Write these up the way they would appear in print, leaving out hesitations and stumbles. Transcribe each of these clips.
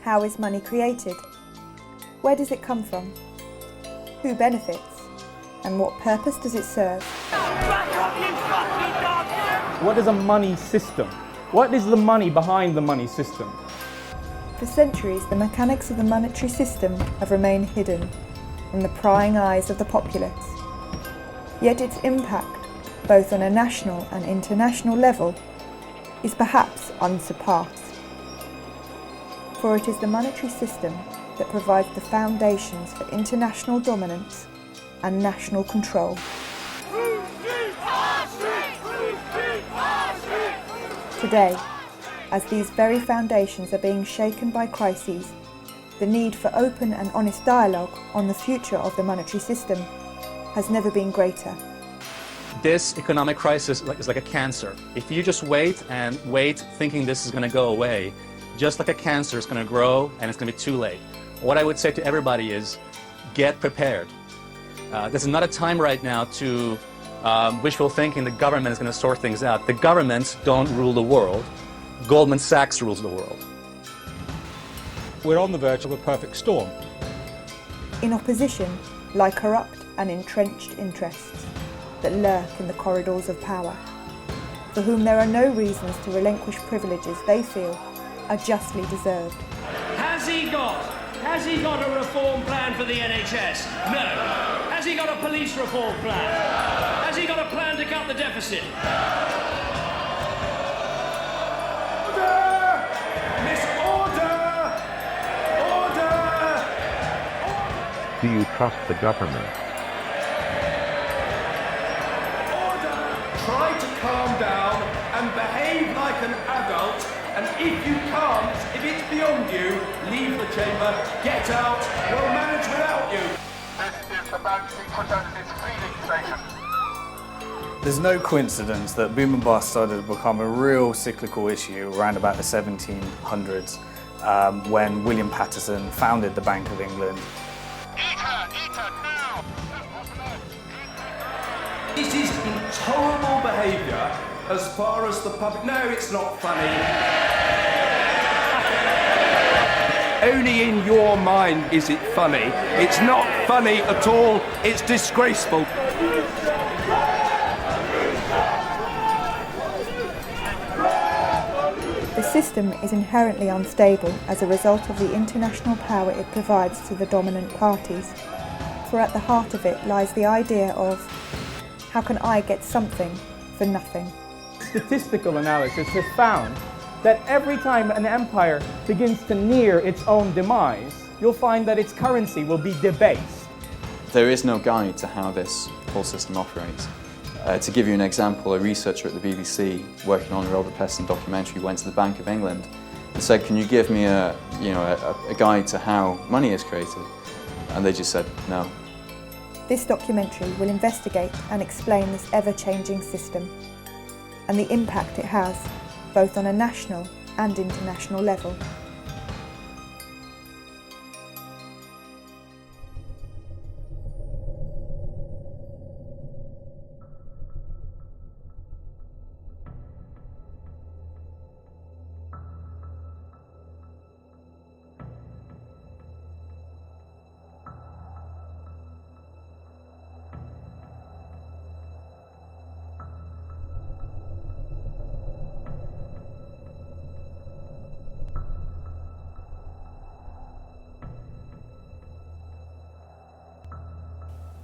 How is money created? Where does it come from? Who benefits? And what purpose does it serve? What is a money system? What is the money behind the money system? For centuries, the mechanics of the monetary system have remained hidden from the prying eyes of the populace. Yet its impact, both on a national and international level, is perhaps unsurpassed. For it is the monetary system that provides the foundations for international dominance and national control. Today, as these very foundations are being shaken by crises, the need for open and honest dialogue on the future of the monetary system has never been greater. This economic crisis is like a cancer. If you just wait and wait thinking this is going to go away, just like a cancer, it's going to grow and it's going to be too late. What I would say to everybody is get prepared. This is not a time right now to wishful thinking the government is going to sort things out. The governments don't rule the world. Goldman Sachs rules the world. We're on the verge of a perfect storm. In opposition lie corrupt and entrenched interests that lurk in the corridors of power, for whom there are no reasons to relinquish privileges they feel are justly deserved. Has he got a reform plan for the NHS? No. Has he got a police reform plan? Has he got a plan to cut the deficit? Order! Miss Order! Order! Do you trust the government? Order! Try to calm down and behave like an adult. And if you can't, if it's beyond you, leave the chamber, get out, we'll manage without you. This is the Bank 606 feeding station. There's no coincidence that boom and bust started to become a real cyclical issue around about the 1700s when William Paterson founded the Bank of England. Eat her, now! This is intolerable behaviour as far as the public... No, it's not funny. Only in your mind is it funny. It's not funny at all. It's disgraceful. The system is inherently unstable as a result of the international power it provides to the dominant parties. For at the heart of it lies the idea of, how can I get something for nothing? Statistical analysis has found that every time an empire begins to near its own demise, you'll find that its currency will be debased. There is no guide to how this whole system operates. To give you an example, a researcher at the BBC working on a Robert Peston documentary went to the Bank of England and said, can you give me a guide to how money is created? And they just said no. This documentary will investigate and explain this ever-changing system and the impact it has, both on a national and international level.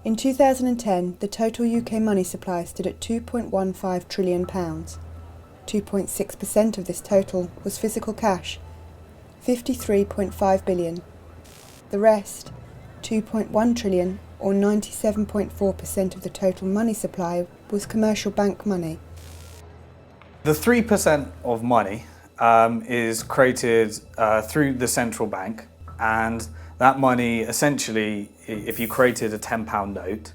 In 2010, the total UK money supply stood at £2.15 trillion. 2.6% of this total was physical cash, £53.5 billion. The rest, £2.1 trillion or 97.4% of the total money supply, was commercial bank money. The 3% of money is created through the central bank, and that money, essentially, if you created a £10 note,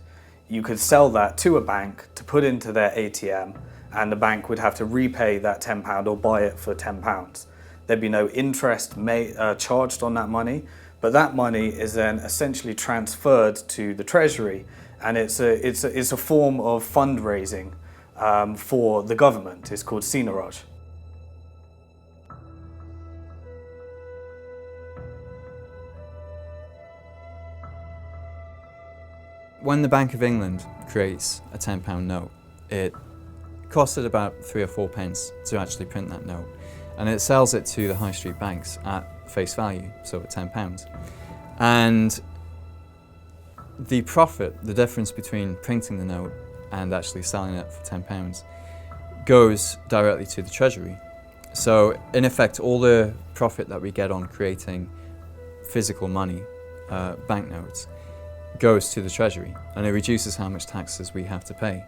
you could sell that to a bank to put into their ATM, and the bank would have to repay that £10 or buy it for £10. There'd be no interest charged on that money, but that money is then essentially transferred to the Treasury, and it's a form of fundraising for the government. It's called seigniorage. when the Bank of England creates a £10 note, it costed about 3 or 4 pence to actually print that note, and it sells it to the high street banks at face value, so at £10. And the profit, the difference between printing the note and actually selling it for £10, goes directly to the Treasury. So in effect, all the profit that we get on creating physical money, banknotes, goes to the Treasury, and it reduces how much taxes we have to pay.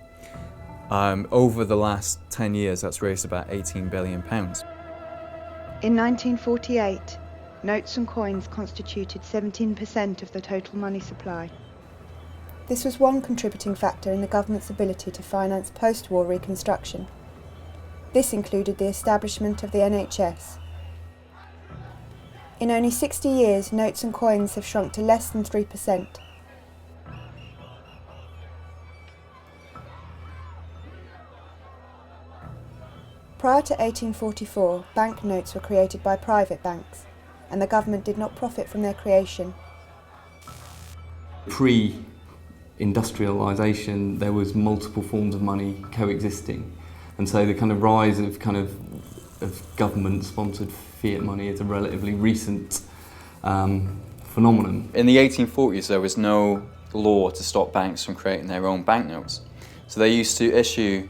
Over the last 10 years, that's raised about £18 billion. In 1948, notes and coins constituted 17% of the total money supply. This was one contributing factor in the government's ability to finance post-war reconstruction. This included the establishment of the NHS. In only 60 years, notes and coins have shrunk to less than 3%. Prior to 1844, banknotes were created by private banks, and the government did not profit from their creation. Pre-industrialisation, there was multiple forms of money coexisting, and so the kind of rise of government-sponsored fiat money is a relatively recent phenomenon. In the 1840s, there was no law to stop banks from creating their own banknotes, so they used to issue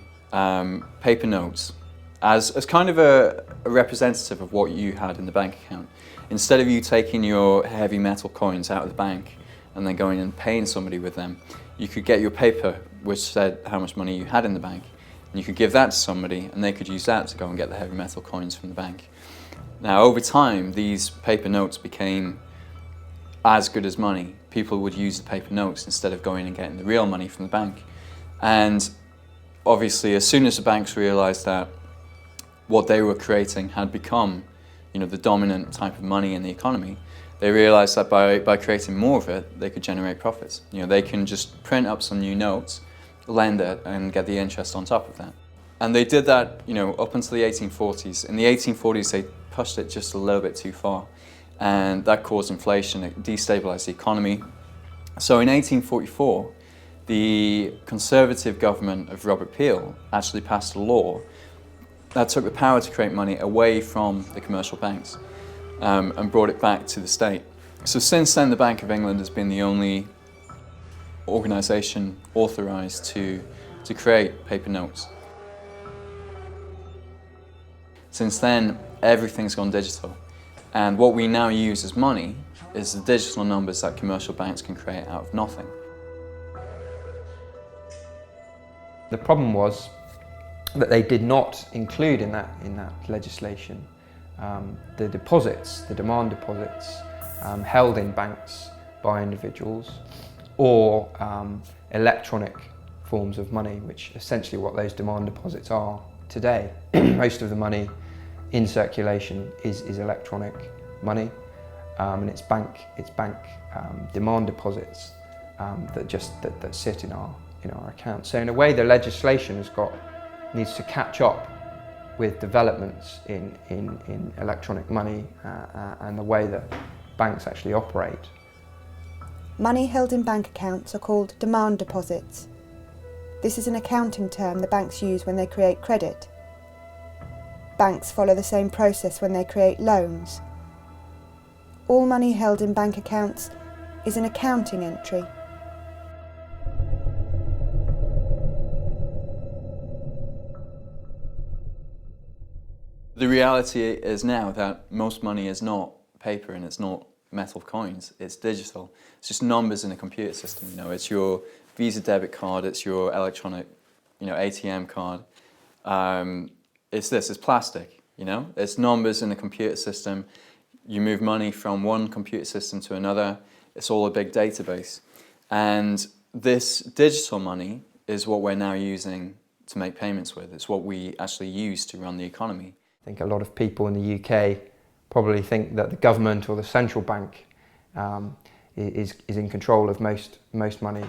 paper notes as kind of a representative of what you had in the bank account. Instead of you taking your heavy metal coins out of the bank and then going and paying somebody with them, you could get your paper which said how much money you had in the bank, and you could give that to somebody and they could use that to go and get the heavy metal coins from the bank. Now over time, these paper notes became as good as money. People would use the paper notes instead of going and getting the real money from the bank. And obviously, as soon as the banks realised that what they were creating had become, the dominant type of money in the economy, they realised that by creating more of it, they could generate profits. They can just print up some new notes, lend it, and get the interest on top of that. And they did that, up until the 1840s. In the 1840s, they pushed it just a little bit too far, and that caused inflation. It destabilised the economy. So in 1844, the Conservative government of Robert Peel actually passed a law that took the power to create money away from the commercial banks and brought it back to the state. So since then, the Bank of England has been the only organisation authorised to create paper notes. Since then, everything's gone digital, and what we now use as money is the digital numbers that commercial banks can create out of nothing. The problem was that they did not include in that legislation the deposits, the demand deposits held in banks by individuals, or electronic forms of money, which essentially what those demand deposits are today. Most of the money in circulation is electronic money, and it's bank demand deposits that sit in our account. So in a way, the legislation needs to catch up with developments in electronic money and the way that banks actually operate. Money held in bank accounts are called demand deposits. This is an accounting term the banks use when they create credit. Banks follow the same process when they create loans. All money held in bank accounts is an accounting entry. The reality is now that most money is not paper and it's not metal coins, it's digital. It's just numbers in a computer system. It's your Visa debit card, it's your electronic, ATM card. It's plastic, It's numbers in a computer system. You move money from one computer system to another. It's all a big database. And this digital money is what we're now using to make payments with. It's what we actually use to run the economy. I think a lot of people in the UK probably think that the government or the central bank is in control of most money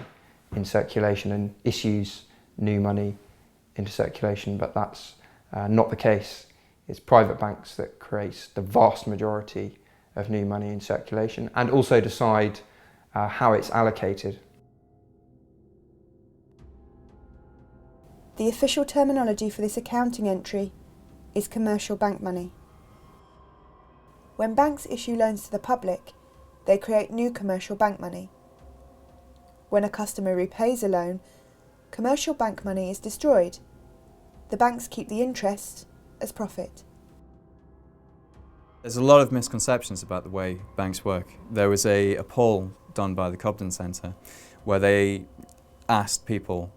in circulation and issues new money into circulation, but that's not the case. It's private banks that create the vast majority of new money in circulation and also decide how it's allocated. The official terminology for this accounting entry is commercial bank money. When banks issue loans to the public, they create new commercial bank money. When a customer repays a loan, commercial bank money is destroyed. The banks keep the interest as profit. There's a lot of misconceptions about the way banks work. There was a poll done by the Cobden Centre where they asked people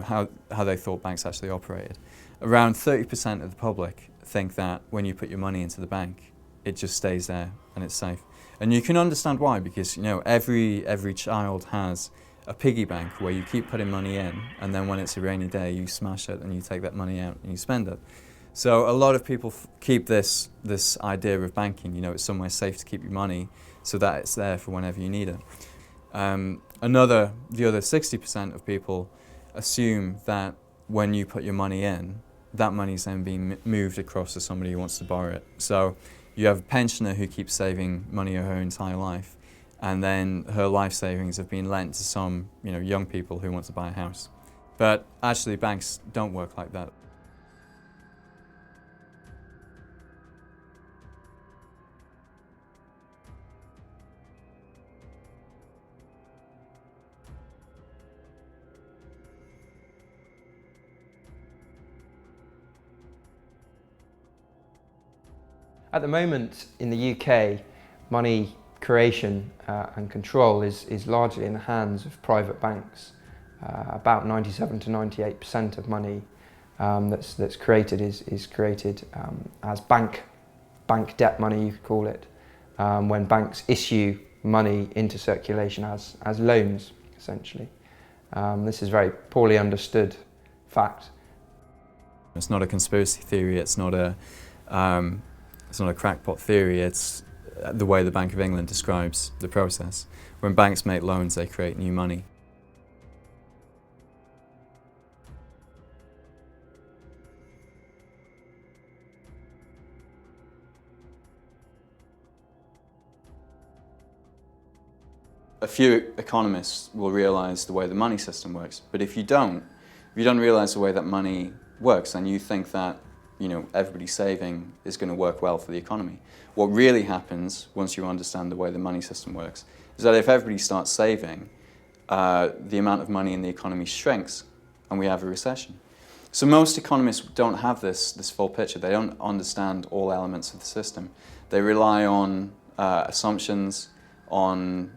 how they thought banks actually operated. Around 30% of the public think that when you put your money into the bank, it just stays there and it's safe. And you can understand why, because every child has a piggy bank where you keep putting money in, and then when it's a rainy day you smash it and you take that money out and you spend it. So a lot of people keep this idea of banking, it's somewhere safe to keep your money so that it's there for whenever you need it. The other 60% of people assume that when you put your money in, that money's then being moved across to somebody who wants to borrow it. So you have a pensioner who keeps saving money her entire life, and then her life savings have been lent to some young people who want to buy a house. But actually banks don't work like that. At the moment in the UK, money creation and control is largely in the hands of private banks. About 97 to 98% of money that's created is created as bank debt money, you could call it, when banks issue money into circulation as loans, essentially. This is a very poorly understood fact. It's not a conspiracy theory, it's not a crackpot theory, it's the way the Bank of England describes the process. When banks make loans, they create new money. A few economists will realise the way the money system works, but if you don't realise the way that money works, then you think that everybody saving is going to work well for the economy. What really happens once you understand the way the money system works is that if everybody starts saving, the amount of money in the economy shrinks and we have a recession. So most economists don't have this full picture. They don't understand all elements of the system. They rely on assumptions, on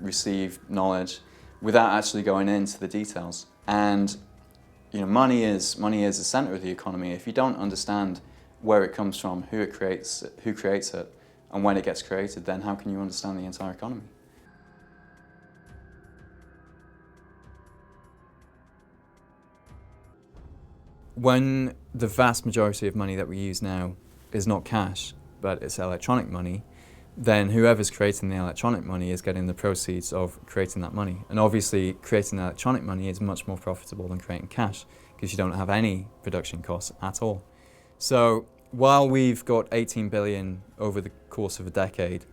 received knowledge, without actually going into the details. And money is the center of the economy. If you don't understand where it comes from, who creates it, and when it gets created, then how can you understand the entire economy? When the vast majority of money that we use now is not cash, but it's electronic money, then whoever's creating the electronic money is getting the proceeds of creating that money. And obviously, creating electronic money is much more profitable than creating cash, because you don't have any production costs at all. So while we've got 18 billion over the course of a decade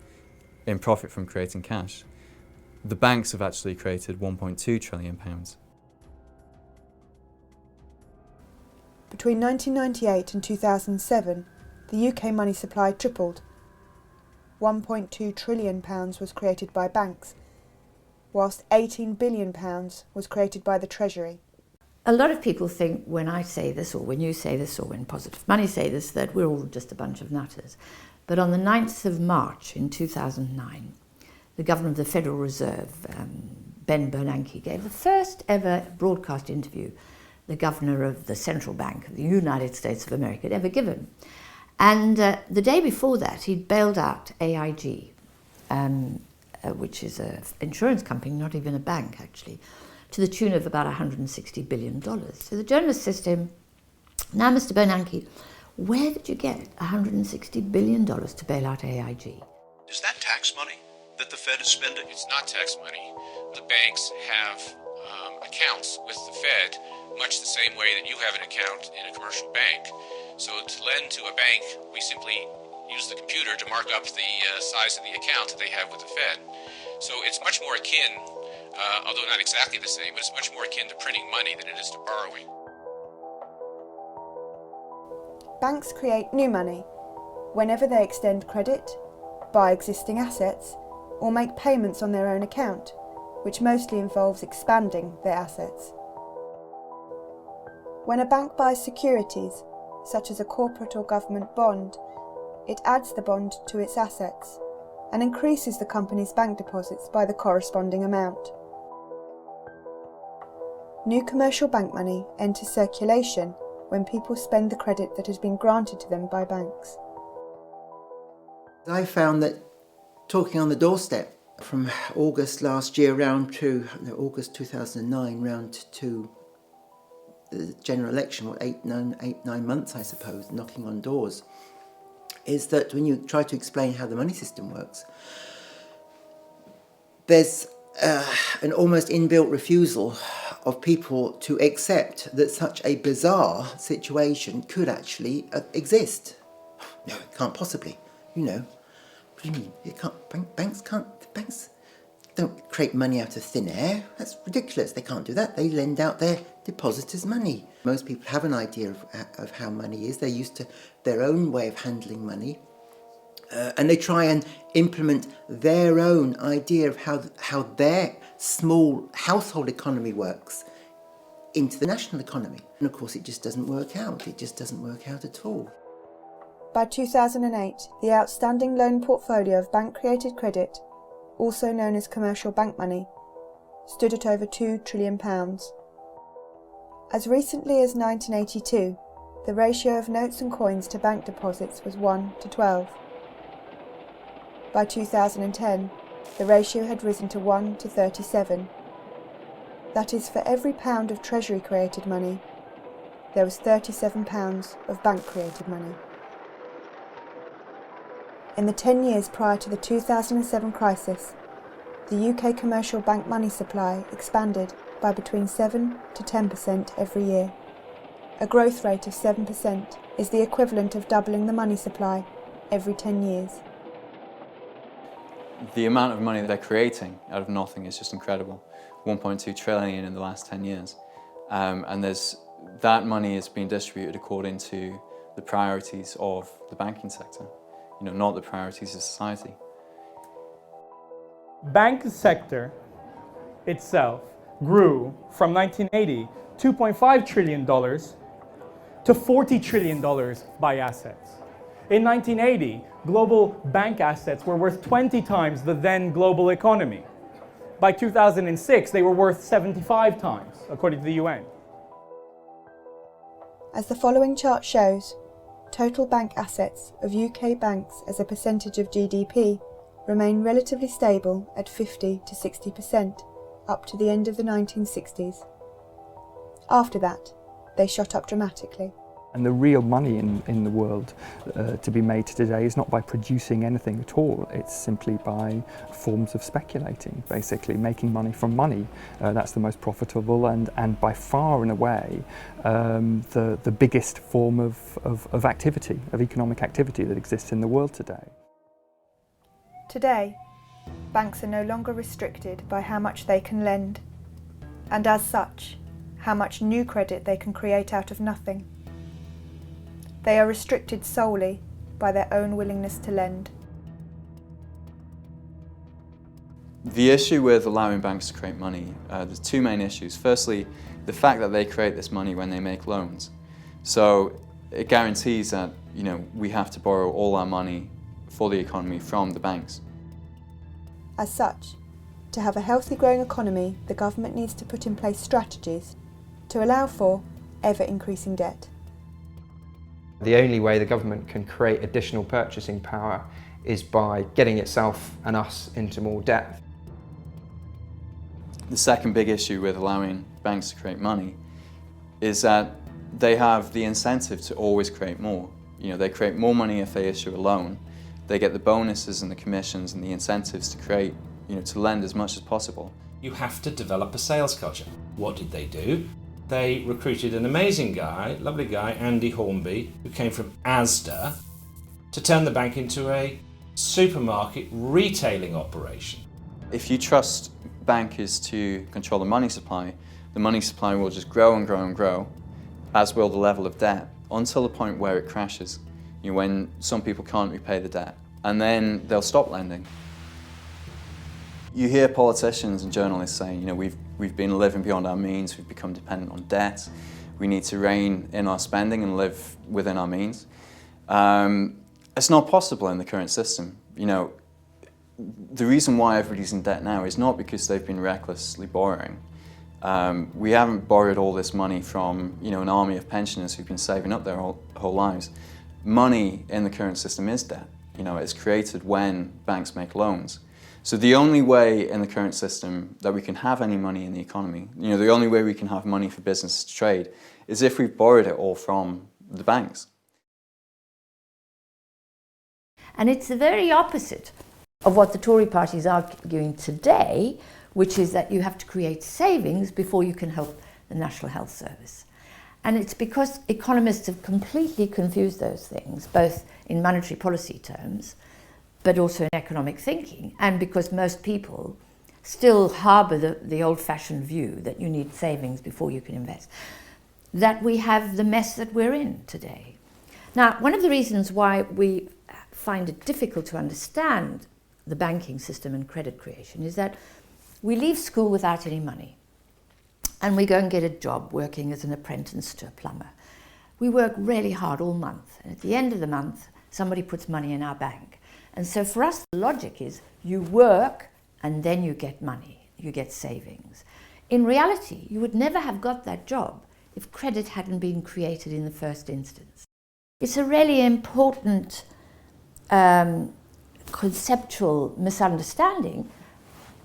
in profit from creating cash, the banks have actually created 1.2 trillion pounds. Between 1998 and 2007, the UK money supply tripled. £1.2 trillion was created by banks, whilst £18 billion was created by the Treasury. A lot of people think when I say this, or when you say this, or when Positive Money say this, that we're all just a bunch of nutters. But on the 9th of March in 2009, the Governor of the Federal Reserve, Ben Bernanke, gave the first ever broadcast interview the Governor of the Central Bank of the United States of America had ever given. And the day before that, he'd bailed out AIG, which is an insurance company, not even a bank actually, to the tune of about $160 billion. So the journalist says to him, "Now, Mr. Bernanke, where did you get $160 billion to bail out AIG?" Is that tax money that the Fed is spending? It's not tax money. The banks have accounts with the Fed, much the same way that you have an account in a commercial bank. So to lend to a bank, we simply use the computer to mark up the size of the account that they have with the Fed. So it's much more akin, although not exactly the same, but it's much more akin to printing money than it is to borrowing. banks create new money whenever they extend credit, buy existing assets, or make payments on their own account, which mostly involves expanding their assets. When a bank buys securities, such as a corporate or government bond, it adds the bond to its assets and increases the company's bank deposits by the corresponding amount. New commercial bank money enters circulation when people spend the credit that has been granted to them by banks. I found that talking on the doorstep from August last year round to August 2009 round to the general election, 9 months I suppose, knocking on doors, is that when you try to explain how the money system works, there's an almost inbuilt refusal of people to accept that such a bizarre situation could actually exist. No, it can't possibly. You know, what do you mean? It can't. Banks don't create money out of thin air. That's ridiculous. They can't do that. They lend out their depositors' money. Most people have an idea of how money is. They're used to their own way of handling money. And they try and implement their own idea of how their small household economy works into the national economy. And of course it just doesn't work out. It just doesn't work out at all. By 2008, the outstanding loan portfolio of bank-created credit, also known as commercial bank money, stood at over £2 trillion. As recently as 1982, the ratio of notes and coins to bank deposits was 1 to 12. By 2010, the ratio had risen to 1 to 37. That is, for every pound of Treasury-created money, there was £37 of bank-created money. In the 10 years prior to the 2007 crisis, the UK commercial bank money supply expanded by between 7 to 10% every year. A growth rate of 7% is the equivalent of doubling the money supply every 10 years. The amount of money that they're creating out of nothing is just incredible. 1.2 trillion in the last 10 years. And that money is being distributed according to the priorities of the banking sector, not the priorities of society. Bank sector itself grew from 1980, $2.5 trillion to $40 trillion by assets. In 1980, global bank assets were worth 20 times the then global economy. By 2006, they were worth 75 times, according to the UN. As the following chart shows, total bank assets of UK banks as a percentage of GDP remain relatively stable at 50 to 60% up to the end of the 1960s. After that, they shot up dramatically. And the real money in the world to be made today is not by producing anything at all. It's simply by forms of speculating, basically making money from money. That's the most profitable and by far and away the biggest form of activity, of economic activity that exists in the world today. Today, banks are no longer restricted by how much they can lend, and as such, how much new credit they can create out of nothing. They are restricted solely by their own willingness to lend. The issue with allowing banks to create money, there's two main issues. Firstly, the fact that they create this money when they make loans. So it guarantees that we have to borrow all our money for the economy from the banks. As such, to have a healthy growing economy, the government needs to put in place strategies to allow for ever-increasing debt. The only way the government can create additional purchasing power is by getting itself and us into more debt. The second big issue with allowing banks to create money is that they have the incentive to always create more. They create more money if they issue a loan. They get the bonuses and the commissions and the incentives to create, to lend as much as possible. You have to develop a sales culture. What did they do? They recruited an amazing guy, lovely guy, Andy Hornby, who came from Asda, to turn the bank into a supermarket retailing operation. If you trust bankers to control the money supply will just grow and grow and grow, as will the level of debt until the point where it crashes, when some people can't repay the debt, and then they'll stop lending. You hear politicians and journalists saying, we've been living beyond our means, we've become dependent on debt, we need to rein in our spending and live within our means. It's not possible in the current system. The reason why everybody's in debt now is not because they've been recklessly borrowing. We haven't borrowed all this money from an army of pensioners who've been saving up their whole lives. Money in the current system is debt. It's created when banks make loans. So the only way in the current system that we can have any money in the economy, the only way we can have money for business to trade, is if we've borrowed it all from the banks. And it's the very opposite of what the Tory party is arguing today, which is that you have to create savings before you can help the National Health Service. And it's because economists have completely confused those things, both in monetary policy terms, but also in economic thinking, and because most people still harbour the old-fashioned view that you need savings before you can invest, that we have the mess that we're in today. Now, one of the reasons why we find it difficult to understand the banking system and credit creation is that we leave school without any money and we go and get a job working as an apprentice to a plumber. We work really hard all month, and at the end of the month somebody puts money in our bank. And so for us the logic is you work and then you get money, you get savings. In reality you would never have got that job if credit hadn't been created in the first instance. It's a really important conceptual misunderstanding,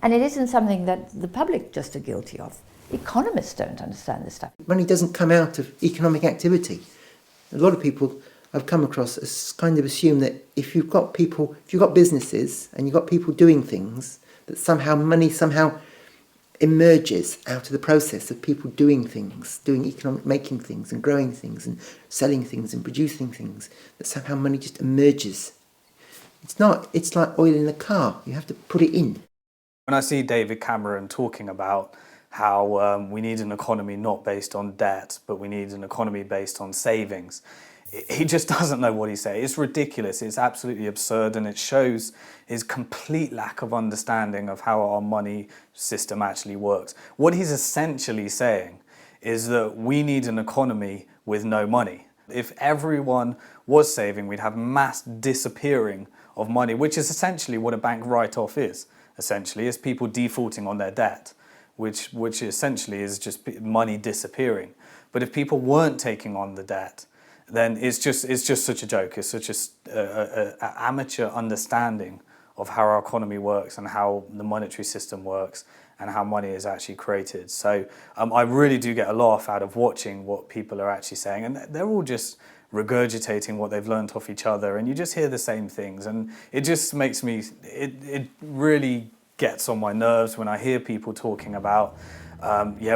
and it isn't something that the public just are guilty of. Economists don't understand this stuff. Money doesn't come out of economic activity. A lot of people I've come across kind of assume that if you've got businesses and you've got people doing things, that somehow money emerges out of the process of people doing things, making things and growing things and selling things and producing things, that somehow money just emerges. It's not. It's like oil in a car. You have to put it in. When I see David Cameron talking about how we need an economy not based on debt, but we need an economy based on savings, he just doesn't know what he's saying. It's ridiculous. It's absolutely absurd, and it shows his complete lack of understanding of how our money system actually works. What he's essentially saying is that we need an economy with no money. If everyone was saving, we'd have mass disappearing of money, which is essentially what a bank write-off is. Essentially, is people defaulting on their debt, which essentially is just money disappearing. But if people weren't taking on the debt, then it's just such a joke. It's such an amateur understanding of how our economy works and how the monetary system works and how money is actually created. So I really do get a laugh out of watching what people are actually saying, and they're all just regurgitating what they've learnt off each other, and you just hear the same things, and it just makes me, it really gets on my nerves when I hear people talking about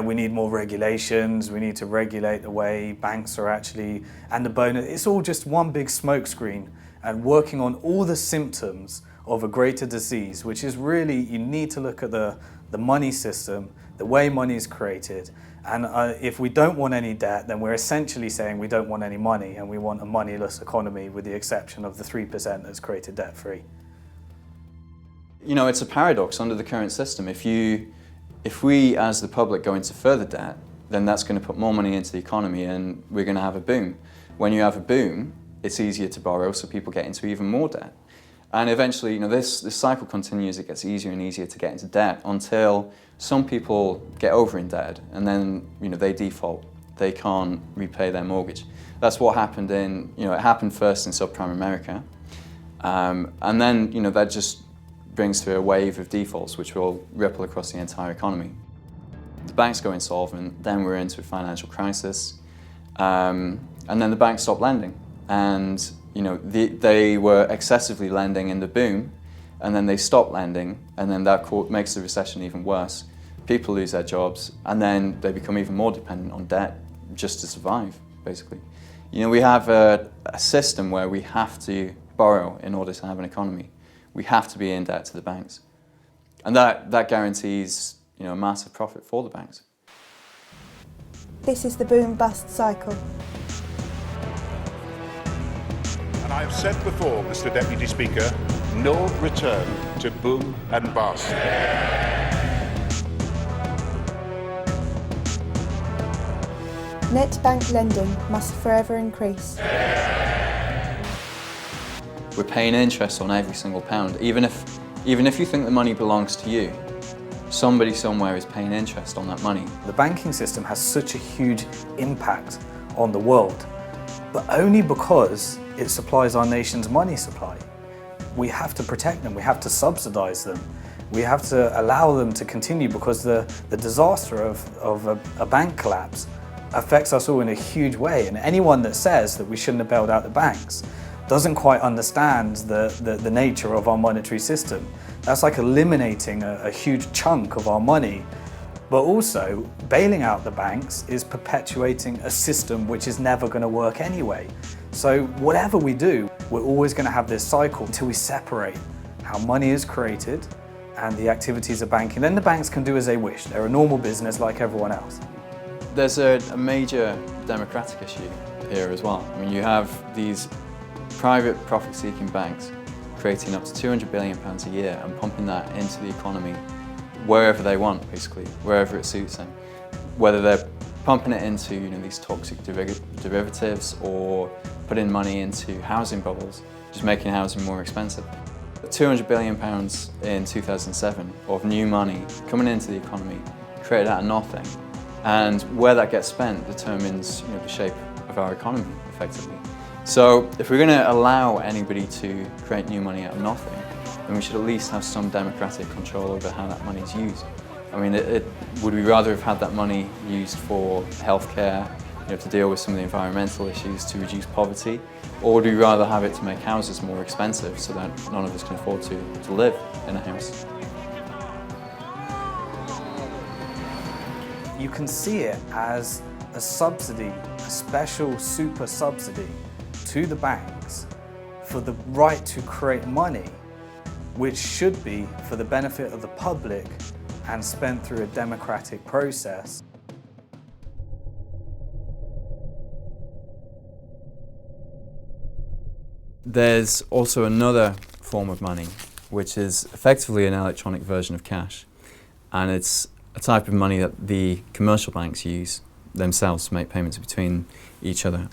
we need more regulations, we need to regulate the way banks are actually, and the bonus. It's all just one big smokescreen and working on all the symptoms of a greater disease, which is really, you need to look at the money system, the way money is created. And if we don't want any debt, then we're essentially saying we don't want any money, and we want a moneyless economy with the exception of the 3% that's created debt-free. It's a paradox under the current system. If we as the public go into further debt, then that's going to put more money into the economy and we're going to have a boom. When you have a boom, it's easier to borrow, so people get into even more debt. And eventually, this cycle continues. It gets easier and easier to get into debt until some people get over-indebted and then, they default. They can't repay their mortgage. That's what happened it happened first in subprime America. And then, that just brings through a wave of defaults which will ripple across the entire economy. The banks go insolvent, then we're into a financial crisis, and then the banks stop lending. And they were excessively lending in the boom, and then they stop lending, and then that makes the recession even worse. People lose their jobs, and then they become even more dependent on debt just to survive, basically. We have a system where we have to borrow in order to have an economy. We have to be in debt to the banks. And that guarantees, a massive profit for the banks. This is the boom-bust cycle. And I've said before, Mr. Deputy Speaker, no return to boom and bust. Net bank lending must forever increase. We're paying interest on every single pound. Even if you think the money belongs to you, somebody somewhere is paying interest on that money. The banking system has such a huge impact on the world, but only because it supplies our nation's money supply. We have to protect them, we have to subsidize them, we have to allow them to continue, because the disaster of a bank collapse affects us all in a huge way. And anyone that says that we shouldn't have bailed out the banks doesn't quite understand the nature of our monetary system. That's like eliminating a huge chunk of our money. But also, bailing out the banks is perpetuating a system which is never going to work anyway. So whatever we do, we're always going to have this cycle until we separate how money is created and the activities of banking. Then the banks can do as they wish. They're a normal business like everyone else. There's a major democratic issue here as well. I mean, you have these private profit-seeking banks creating up to £200 billion a year and pumping that into the economy wherever they want, basically, wherever it suits them. Whether they're pumping it into these toxic derivatives or putting money into housing bubbles, just making housing more expensive. £200 billion in 2007 of new money coming into the economy, created out of nothing. And where that gets spent determines the shape of our economy, effectively. So if we're going to allow anybody to create new money out of nothing, then we should at least have some democratic control over how that money is used. I mean, would we rather have had that money used for healthcare, to deal with some of the environmental issues, to reduce poverty, or would we rather have it to make houses more expensive so that none of us can afford to live in a house? You can see it as a subsidy, a special super subsidy to the banks for the right to create money, which should be for the benefit of the public and spent through a democratic process. There's also another form of money, which is effectively an electronic version of cash. And it's a type of money that the commercial banks use themselves to make payments between each other.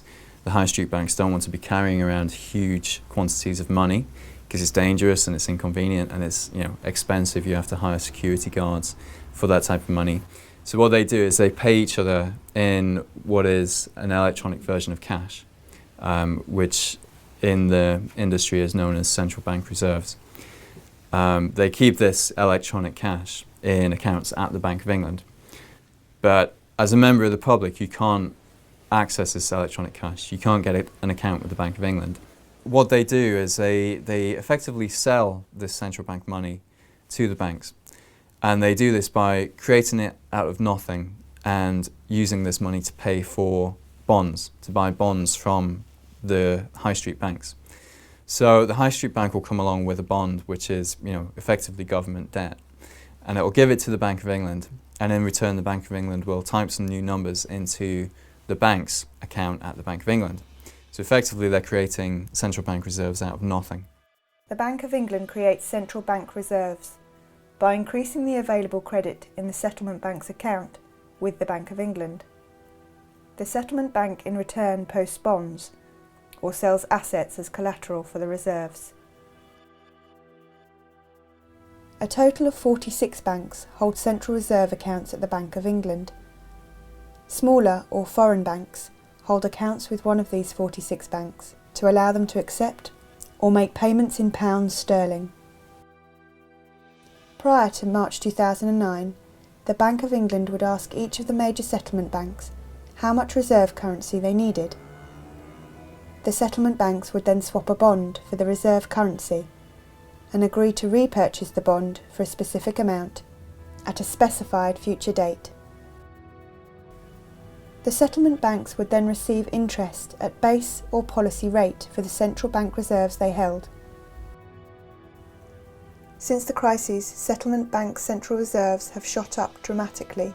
The high street banks don't want to be carrying around huge quantities of money because it's dangerous and it's inconvenient and it's expensive. You have to hire security guards for that type of money. So what they do is they pay each other in what is an electronic version of cash, which in the industry is known as central bank reserves. They keep this electronic cash in accounts at the Bank of England. But as a member of the public, you can't access this electronic cash. You can't get an account with the Bank of England. What they do is they effectively sell this central bank money to the banks. And they do this by creating it out of nothing and using this money to pay for bonds, to buy bonds from the high street banks. So the high street bank will come along with a bond, which is effectively government debt. And it will give it to the Bank of England, and in return the Bank of England will type some new numbers into the bank's account at the Bank of England. So effectively they're creating central bank reserves out of nothing. The Bank of England creates central bank reserves by increasing the available credit in the settlement bank's account with the Bank of England. The settlement bank in return posts bonds or sells assets as collateral for the reserves. A total of 46 banks hold central reserve accounts at the Bank of England. Smaller or foreign banks hold accounts with one of these 46 banks to allow them to accept or make payments in pounds sterling. Prior to March 2009, the Bank of England would ask each of the major settlement banks how much reserve currency they needed. The settlement banks would then swap a bond for the reserve currency and agree to repurchase the bond for a specific amount at a specified future date. The settlement banks would then receive interest at base or policy rate for the central bank reserves they held. Since the crisis, settlement banks' central reserves have shot up dramatically.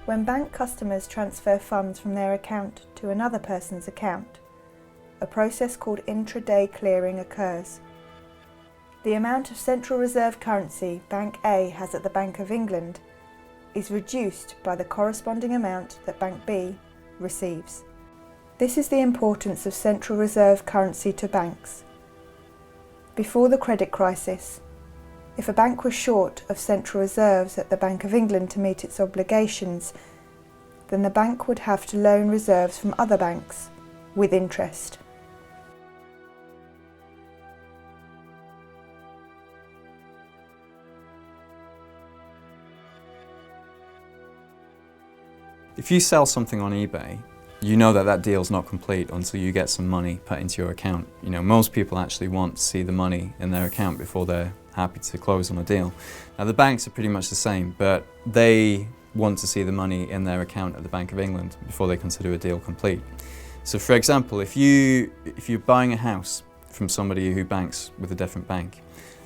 When bank customers transfer funds from their account to another person's account, a process called intraday clearing occurs. The amount of Central Reserve currency Bank A has at the Bank of England is reduced by the corresponding amount that Bank B receives. This is the importance of Central Reserve currency to banks. Before the credit crisis, if a bank was short of central reserves at the Bank of England to meet its obligations, then the bank would have to loan reserves from other banks with interest. If you sell something on eBay, you know that that deal's not complete until you get some money put into your account. You know, most people actually want to see the money in their account before they're happy to close on a deal. Now the banks are pretty much the same, but they want to see the money in their account at the Bank of England before they consider a deal complete. So for example, if you're buying a house from somebody who banks with a different bank,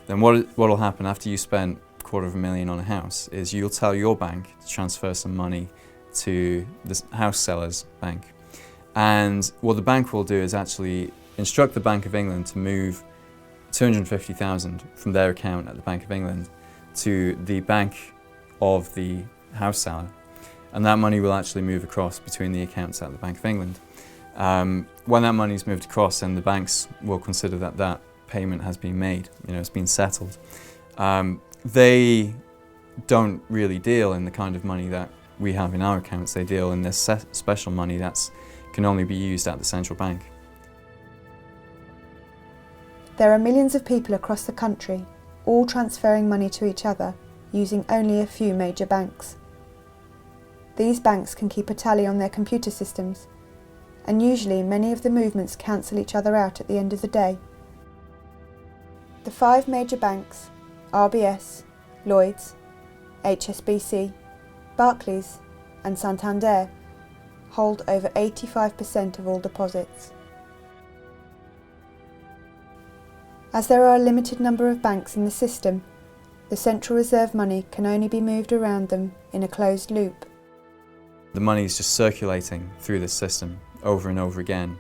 then what'll happen after you spend $250,000 on a house is you'll tell your bank to transfer some money to the house seller's bank. And what the bank will do is actually instruct the Bank of England to move $250,000 from their account at the Bank of England to the bank of the house seller. And that money will actually move across between the accounts at the Bank of England. When that money is moved across, then the banks will consider that that payment has been made, you know, it's been settled. They don't really deal in the kind of money that we have in our accounts. They deal in this special money that can only be used at the central bank. There are millions of people across the country, all transferring money to each other using only a few major banks. These banks can keep a tally on their computer systems, and usually many of the movements cancel each other out at the end of the day. The 5 major banks, RBS, Lloyds, HSBC, Barclays and Santander, hold over 85% of all deposits. As there are a limited number of banks in the system, the Central Reserve money can only be moved around them in a closed loop. The money is just circulating through the system over and over again.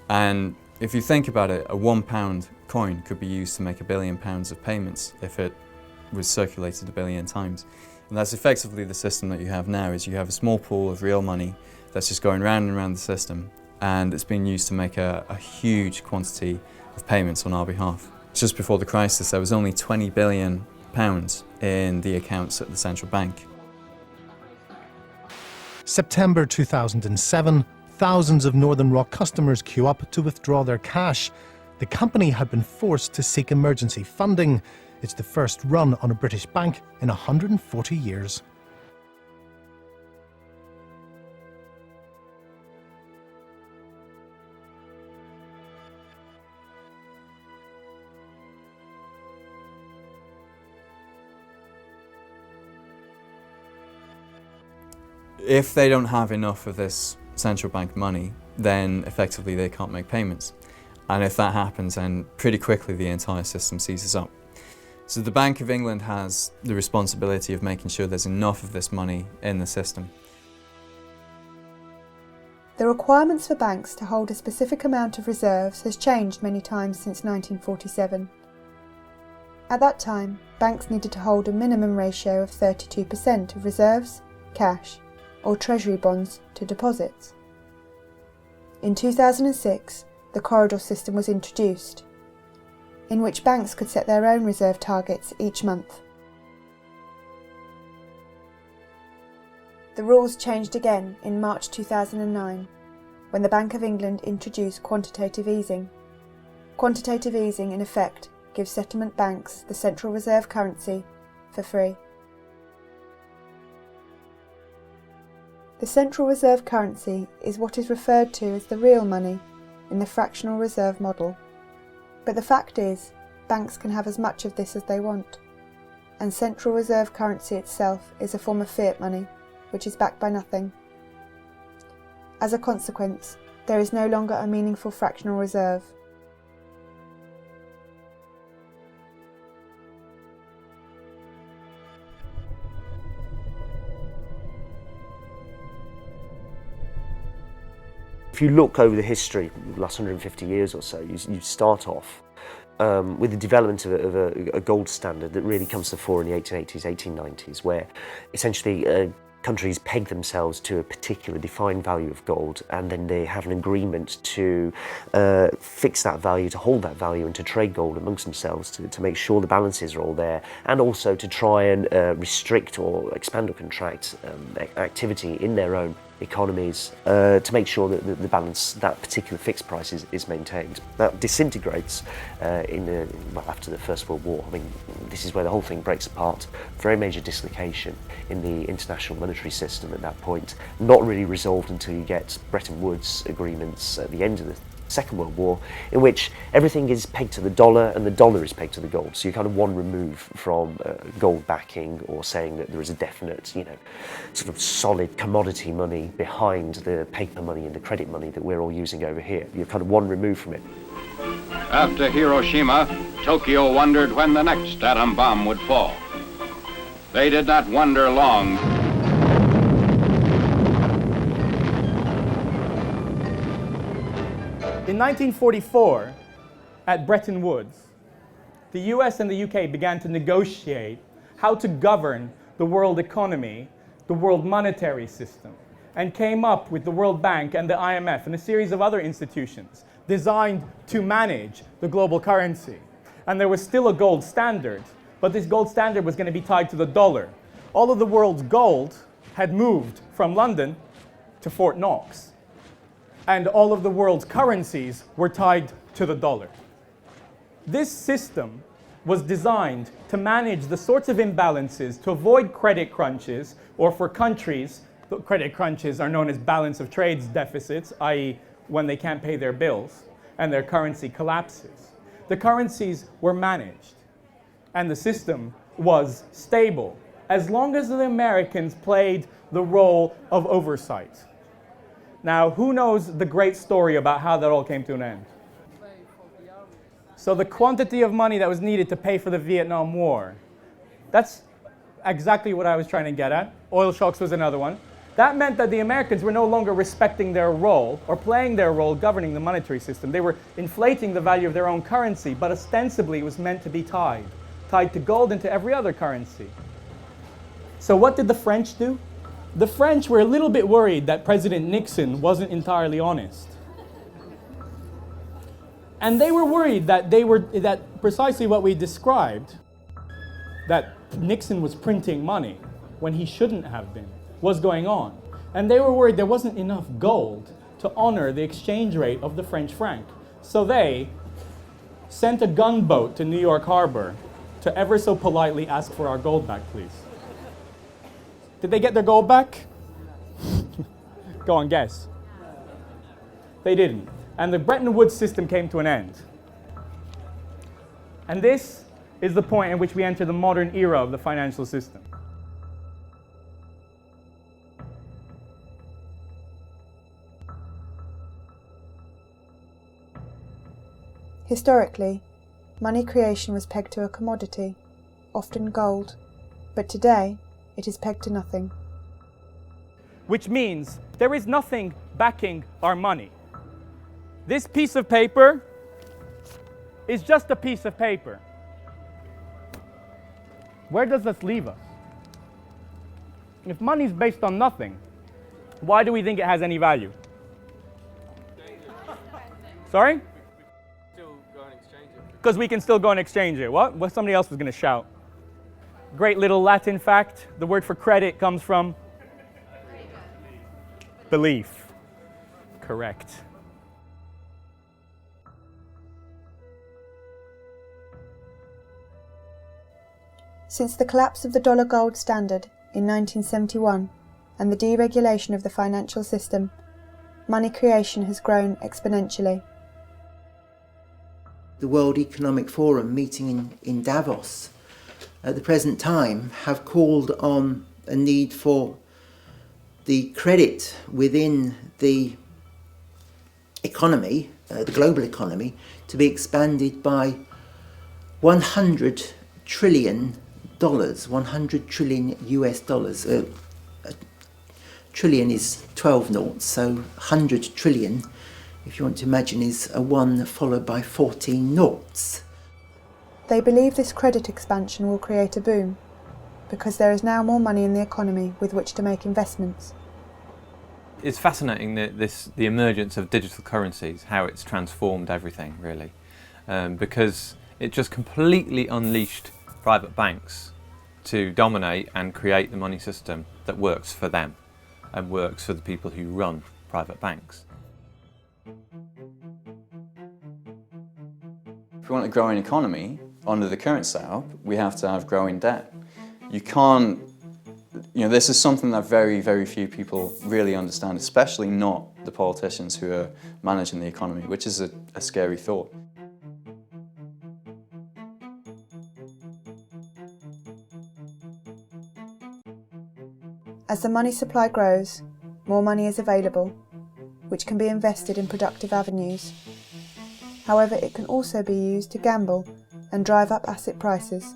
And if you think about it, a £1 coin could be used to make £1 billion of payments if it was circulated 1 billion times. And that's effectively the system that you have now, is you have a small pool of real money that's just going round and round the system, and it's being used to make a huge quantity of payments on our behalf. Just before the crisis, there was only £20 billion in the accounts at the central bank. September 2007, thousands of Northern Rock customers queue up to withdraw their cash. The company had been forced to seek emergency funding. It's the first run on a British bank in 140 years. If they don't have enough of this central bank money, then effectively they can't make payments. And if that happens, then pretty quickly the entire system seizes up. So the Bank of England has the responsibility of making sure there's enough of this money in the system. The requirements for banks to hold a specific amount of reserves has changed many times since 1947. At that time, banks needed to hold a minimum ratio of 32% of reserves, cash, or treasury bonds to deposits. In 2006, the corridor system was introduced, in which banks could set their own reserve targets each month. The rules changed again in March 2009, when the Bank of England introduced quantitative easing. Quantitative easing, in effect, gives settlement banks the central reserve currency for free. The central reserve currency is what is referred to as the real money in the fractional reserve model. But the fact is, banks can have as much of this as they want, and central reserve currency itself is a form of fiat money, which is backed by nothing. As a consequence, there is no longer a meaningful fractional reserve. If you look over the history, the last 150 years or so, you start off with the development of a gold standard that really comes to the fore in the 1880s, 1890s, where essentially countries peg themselves to a particular defined value of gold, and then they have an agreement to fix that value, to hold that value, and to trade gold amongst themselves to make sure the balances are all there, and also to try and restrict or expand or contract activity in their own economies to make sure that the balance, that particular fixed price is maintained. That disintegrates after the First World War. I mean, this is where the whole thing breaks apart. Very major dislocation in the international monetary system at that point, not really resolved until you get Bretton Woods agreements at the end of the Second World War, in which everything is pegged to the dollar and the dollar is pegged to the gold. So you're kind of one remove from gold backing, or saying that there is a definite, sort of solid commodity money behind the paper money and the credit money that we're all using over here. You're kind of one remove from it. After Hiroshima, Tokyo wondered when the next atom bomb would fall. They did not wonder long. In 1944, at Bretton Woods, the US and the UK began to negotiate how to govern the world economy, the world monetary system, and came up with the World Bank and the IMF and a series of other institutions designed to manage the global currency. And there was still a gold standard, but this gold standard was going to be tied to the dollar. All of the world's gold had moved from London to Fort Knox, and all of the world's currencies were tied to the dollar. This system was designed to manage the sorts of imbalances, to avoid credit crunches, or for countries, the credit crunches are known as balance of trades deficits, i.e. when they can't pay their bills and their currency collapses. The currencies were managed, and the system was stable, as long as the Americans played the role of oversight. Now, who knows the great story about how that all came to an end? So the quantity of money that was needed to pay for the Vietnam War, that's exactly what I was trying to get at. Oil shocks was another one. That meant that the Americans were no longer respecting their role or playing their role governing the monetary system. They were inflating the value of their own currency, but ostensibly it was meant to be tied to gold and to every other currency. So what did the French do? The French were a little bit worried that President Nixon wasn't entirely honest. And they were worried that precisely what we described, that Nixon was printing money when he shouldn't have been, was going on. And they were worried there wasn't enough gold to honor the exchange rate of the French franc. So they sent a gunboat to New York Harbor to ever so politely ask for our gold back, please. Did they get their gold back? Go on, guess. They didn't. And the Bretton Woods system came to an end. And this is the point in which we enter the modern era of the financial system. Historically, money creation was pegged to a commodity, often gold, but today it is pegged to nothing. Which means there is nothing backing our money. This piece of paper is just a piece of paper. Where does this leave us? If money is based on nothing, why do we think it has any value? Sorry? Because we can still go and exchange it. What? Somebody else was going to shout. Great little Latin fact, the word for credit comes from belief. Correct. Since the collapse of the dollar gold standard in 1971 and the deregulation of the financial system, money creation has grown exponentially. The World Economic Forum meeting in Davos at the present time have called on a need for the credit within the economy, the global economy, to be expanded by $100 trillion, 100 trillion US dollars, trillion is 12 noughts, so 100 trillion, if you want to imagine, is a 1 followed by 14 noughts. They believe this credit expansion will create a boom, because there is now more money in the economy with which to make investments. It's fascinating that the emergence of digital currencies, how it's transformed everything really, because it just completely unleashed private banks to dominate and create the money system that works for them and works for the people who run private banks. If we want a growing economy, under the current setup, we have to have growing debt. You can't, this is something that very, very few people really understand, especially not the politicians who are managing the economy, which is a scary thought. As the money supply grows, more money is available, which can be invested in productive avenues. However, it can also be used to gamble and drive up asset prices.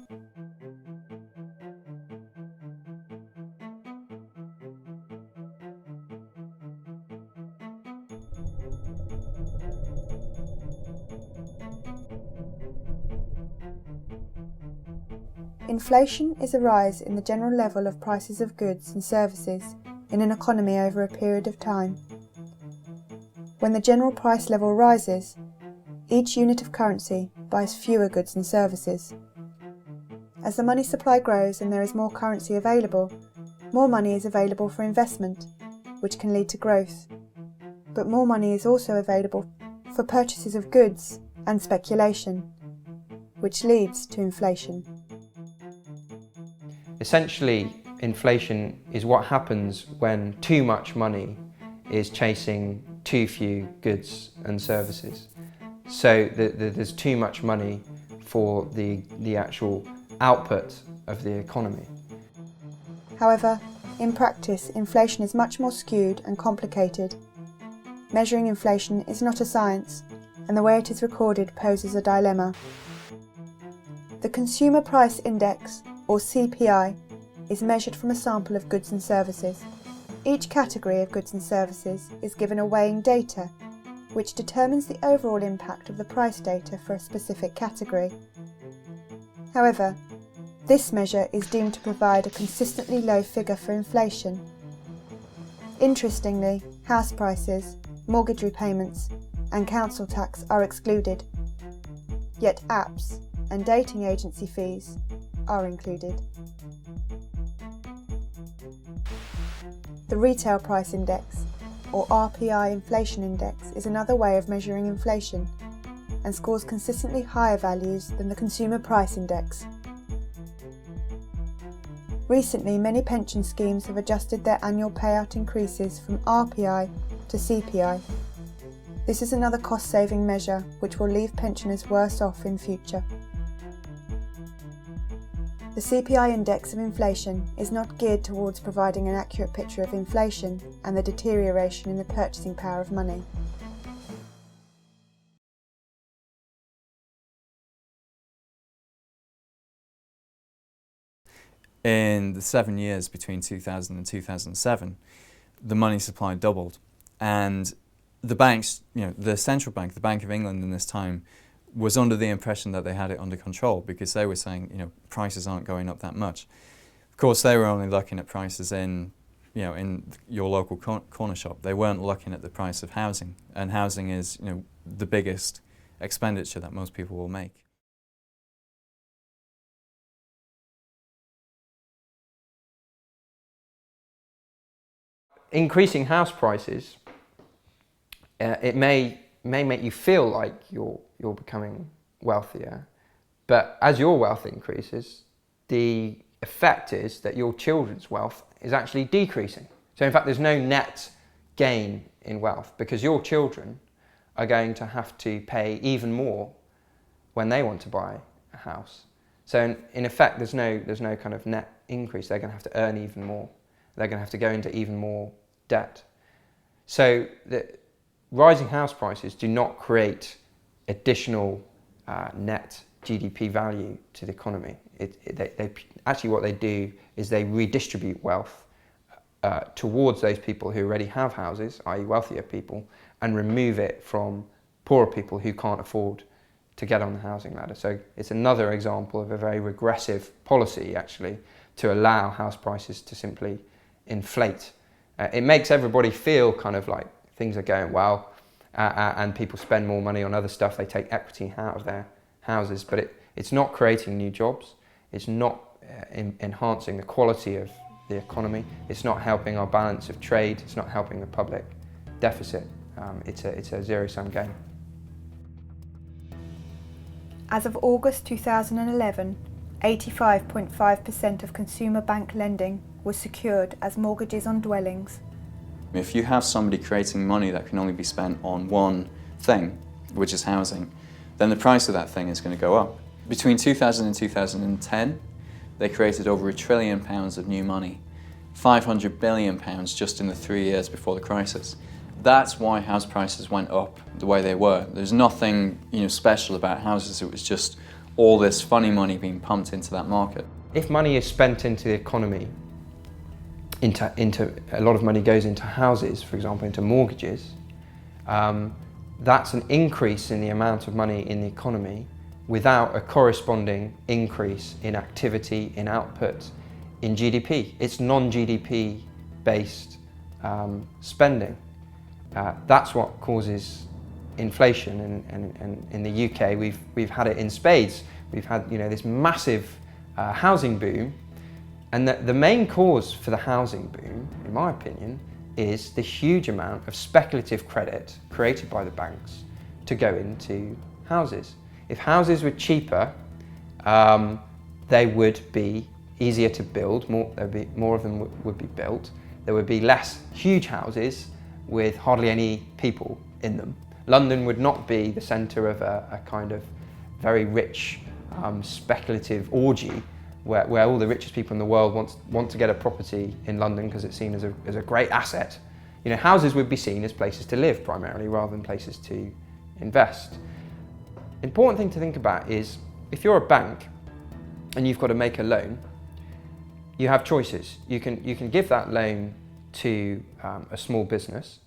Inflation is a rise in the general level of prices of goods and services in an economy over a period of time. When the general price level rises, each unit of currency buys fewer goods and services. As the money supply grows and there is more currency available, more money is available for investment, which can lead to growth. But more money is also available for purchases of goods and speculation, which leads to inflation. Essentially, inflation is what happens when too much money is chasing too few goods and services. So there's too much money for the actual output of the economy. However, in practice, inflation is much more skewed and complicated. Measuring inflation is not a science, and the way it is recorded poses a dilemma. The Consumer Price Index, or CPI, is measured from a sample of goods and services. Each category of goods and services is given a weighing data, which determines the overall impact of the price data for a specific category. However, this measure is deemed to provide a consistently low figure for inflation. Interestingly, house prices, mortgage repayments, and council tax are excluded, yet apps and dating agency fees are included. The Retail Price Index, or RPI Inflation Index, is another way of measuring inflation and scores consistently higher values than the Consumer Price Index. Recently, many pension schemes have adjusted their annual payout increases from RPI to CPI. This is another cost-saving measure which will leave pensioners worse off in future. The CPI index of inflation is not geared towards providing an accurate picture of inflation and the deterioration in the purchasing power of money. In the 7 years between 2000 and 2007, the money supply doubled, and the banks, the central bank, the Bank of England in this time, was under the impression that they had it under control because they were saying, prices aren't going up that much. Of course, they were only looking at prices in your local corner shop. They weren't looking at the price of housing, and housing is, the biggest expenditure that most people will make. Increasing house prices, it may make you feel like you're becoming wealthier, but as your wealth increases, the effect is that your children's wealth is actually decreasing. So in fact, there's no net gain in wealth because your children are going to have to pay even more when they want to buy a house. So in effect, there's no kind of net increase. They're going to have to earn even more. They're going to have to go into even more debt. So the rising house prices do not create additional net GDP value to the economy. Actually what they do is they redistribute wealth towards those people who already have houses, i.e. wealthier people, and remove it from poorer people who can't afford to get on the housing ladder. So it's another example of a very regressive policy, actually, to allow house prices to simply inflate. It makes everybody feel kind of like things are going well, and people spend more money on other stuff. They take equity out of their houses, but it's not creating new jobs. It's not enhancing the quality of the economy. It's not helping our balance of trade. It's not helping the public deficit. It's a zero-sum game. As of August 2011, 85.5% of consumer bank lending was secured as mortgages on dwellings. If you have somebody creating money that can only be spent on one thing, which is housing, then the price of that thing is going to go up. Between 2000 and 2010, they created over £1 trillion of new money, £500 billion just in the 3 years before the crisis. That's why house prices went up the way they were. There's nothing, special about houses. It was just all this funny money being pumped into that market. If money is spent into the economy, into a lot of money goes into houses, for example, into mortgages, that's an increase in the amount of money in the economy without a corresponding increase in activity, in output, in GDP. It's non-GDP based spending. That's what causes inflation, and in the UK we've had it in spades. We've had this massive housing boom, and the main cause for the housing boom, in my opinion, is the huge amount of speculative credit created by the banks to go into houses. If houses were cheaper, they would be easier to build, more of them would be built. There would be less huge houses with hardly any people in them. London would not be the centre of a kind of very rich speculative orgy where all the richest people in the world want to get a property in London because it's seen as a great asset. Houses would be seen as places to live primarily rather than places to invest. Important thing to think about is if you're a bank and you've got to make a loan, you have choices. You can give that loan to a small business,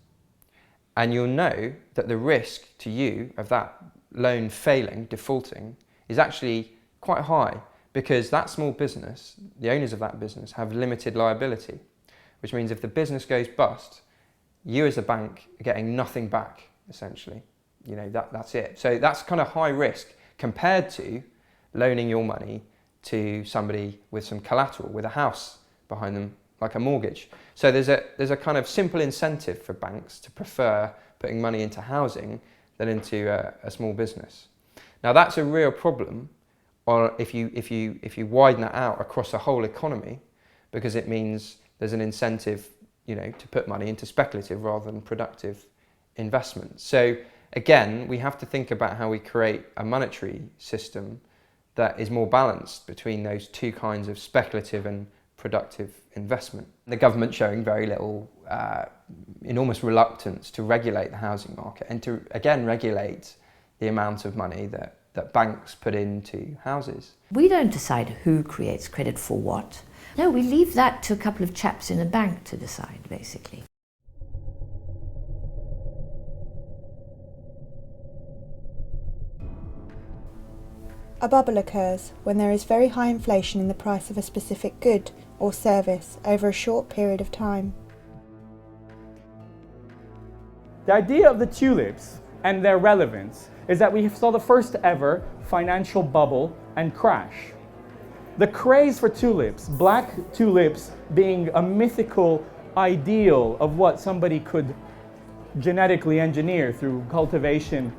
and you'll know that the risk to you of that loan failing, defaulting, is actually quite high because that small business, the owners of that business, have limited liability, which means if the business goes bust, you as a bank are getting nothing back, essentially. That's it. So that's kind of high risk compared to loaning your money to somebody with some collateral, with a house behind them, like a mortgage. So there's a kind of simple incentive for banks to prefer putting money into housing than into a small business. Now that's a real problem, or if you widen that out across the whole economy, because it means there's an incentive, to put money into speculative rather than productive investment. So again, we have to think about how we create a monetary system that is more balanced between those two kinds of speculative and productive investment. The government showing very little, enormous reluctance to regulate the housing market and to, again, regulate the amount of money that banks put into houses. We don't decide who creates credit for what. No, we leave that to a couple of chaps in a bank to decide, basically. A bubble occurs when there is very high inflation in the price of a specific good or service over a short period of time. The idea of the tulips and their relevance is that we saw the first ever financial bubble and crash. The craze for tulips, black tulips being a mythical ideal of what somebody could genetically engineer through cultivation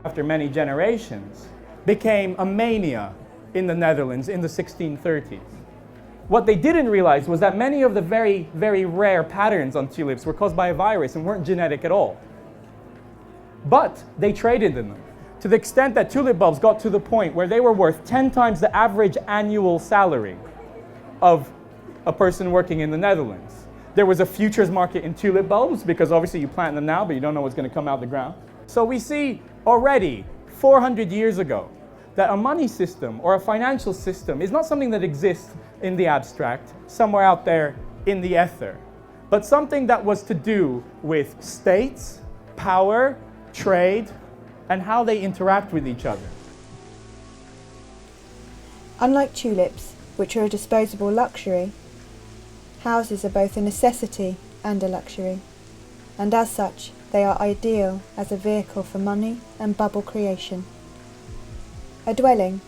after many generations, became a mania in the Netherlands in the 1630s. What they didn't realize was that many of the very, very rare patterns on tulips were caused by a virus and weren't genetic at all. But they traded in them, to the extent that tulip bulbs got to the point where they were worth 10 times the average annual salary of a person working in the Netherlands. There was a futures market in tulip bulbs because obviously you plant them now, but you don't know what's going to come out the ground. So we see already 400 years ago that a money system or a financial system is not something that exists in the abstract, somewhere out there in the ether, but something that was to do with states, power, trade, and how they interact with each other. Unlike tulips, which are a disposable luxury, houses are both a necessity and a luxury, and as such they are ideal as a vehicle for money and bubble creation. A dwelling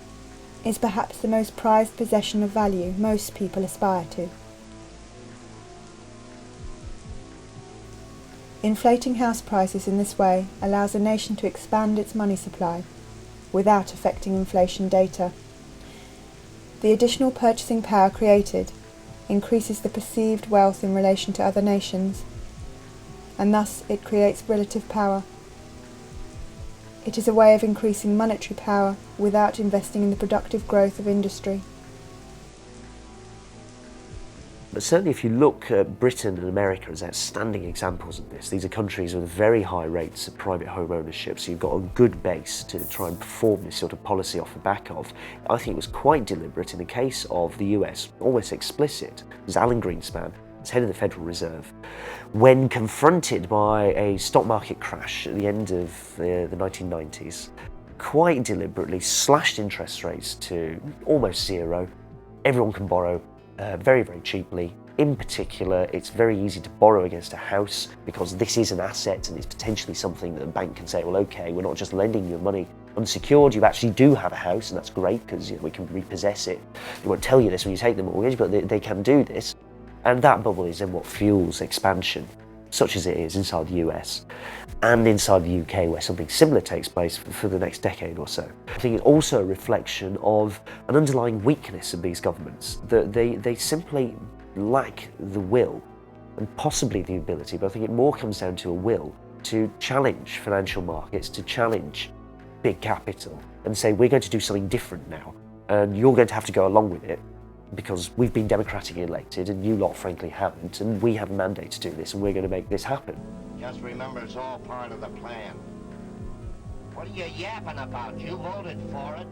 is perhaps the most prized possession of value most people aspire to. Inflating house prices in this way allows a nation to expand its money supply without affecting inflation data. The additional purchasing power created increases the perceived wealth in relation to other nations, and thus it creates relative power. It is a way of increasing monetary power without investing in the productive growth of industry. But certainly if you look at Britain and America as outstanding examples of this, these are countries with very high rates of private home ownership, so you've got a good base to try and perform this sort of policy off the back of. I think it was quite deliberate in the case of the US, almost explicit. It was Alan Greenspan, as head of the Federal Reserve, when confronted by a stock market crash at the end of the 1990s, quite deliberately slashed interest rates to almost zero. Everyone can borrow very, very cheaply. In particular, it's very easy to borrow against a house because this is an asset and it's potentially something that a bank can say, well, okay, we're not just lending you money unsecured, you actually do have a house, and that's great because we can repossess it. They won't tell you this when you take the mortgage, but they can do this. And that bubble is then what fuels expansion, such as it is inside the US and inside the UK, where something similar takes place for the next decade or so. I think it's also a reflection of an underlying weakness of these governments, that they simply lack the will and possibly the ability, but I think it more comes down to a will to challenge financial markets, to challenge big capital and say, we're going to do something different now, and you're going to have to go along with it, because we've been democratically elected and you lot frankly haven't, and we have a mandate to do this and we're going to make this happen. Just remember, it's all part of the plan. What are you yapping about? You voted for it.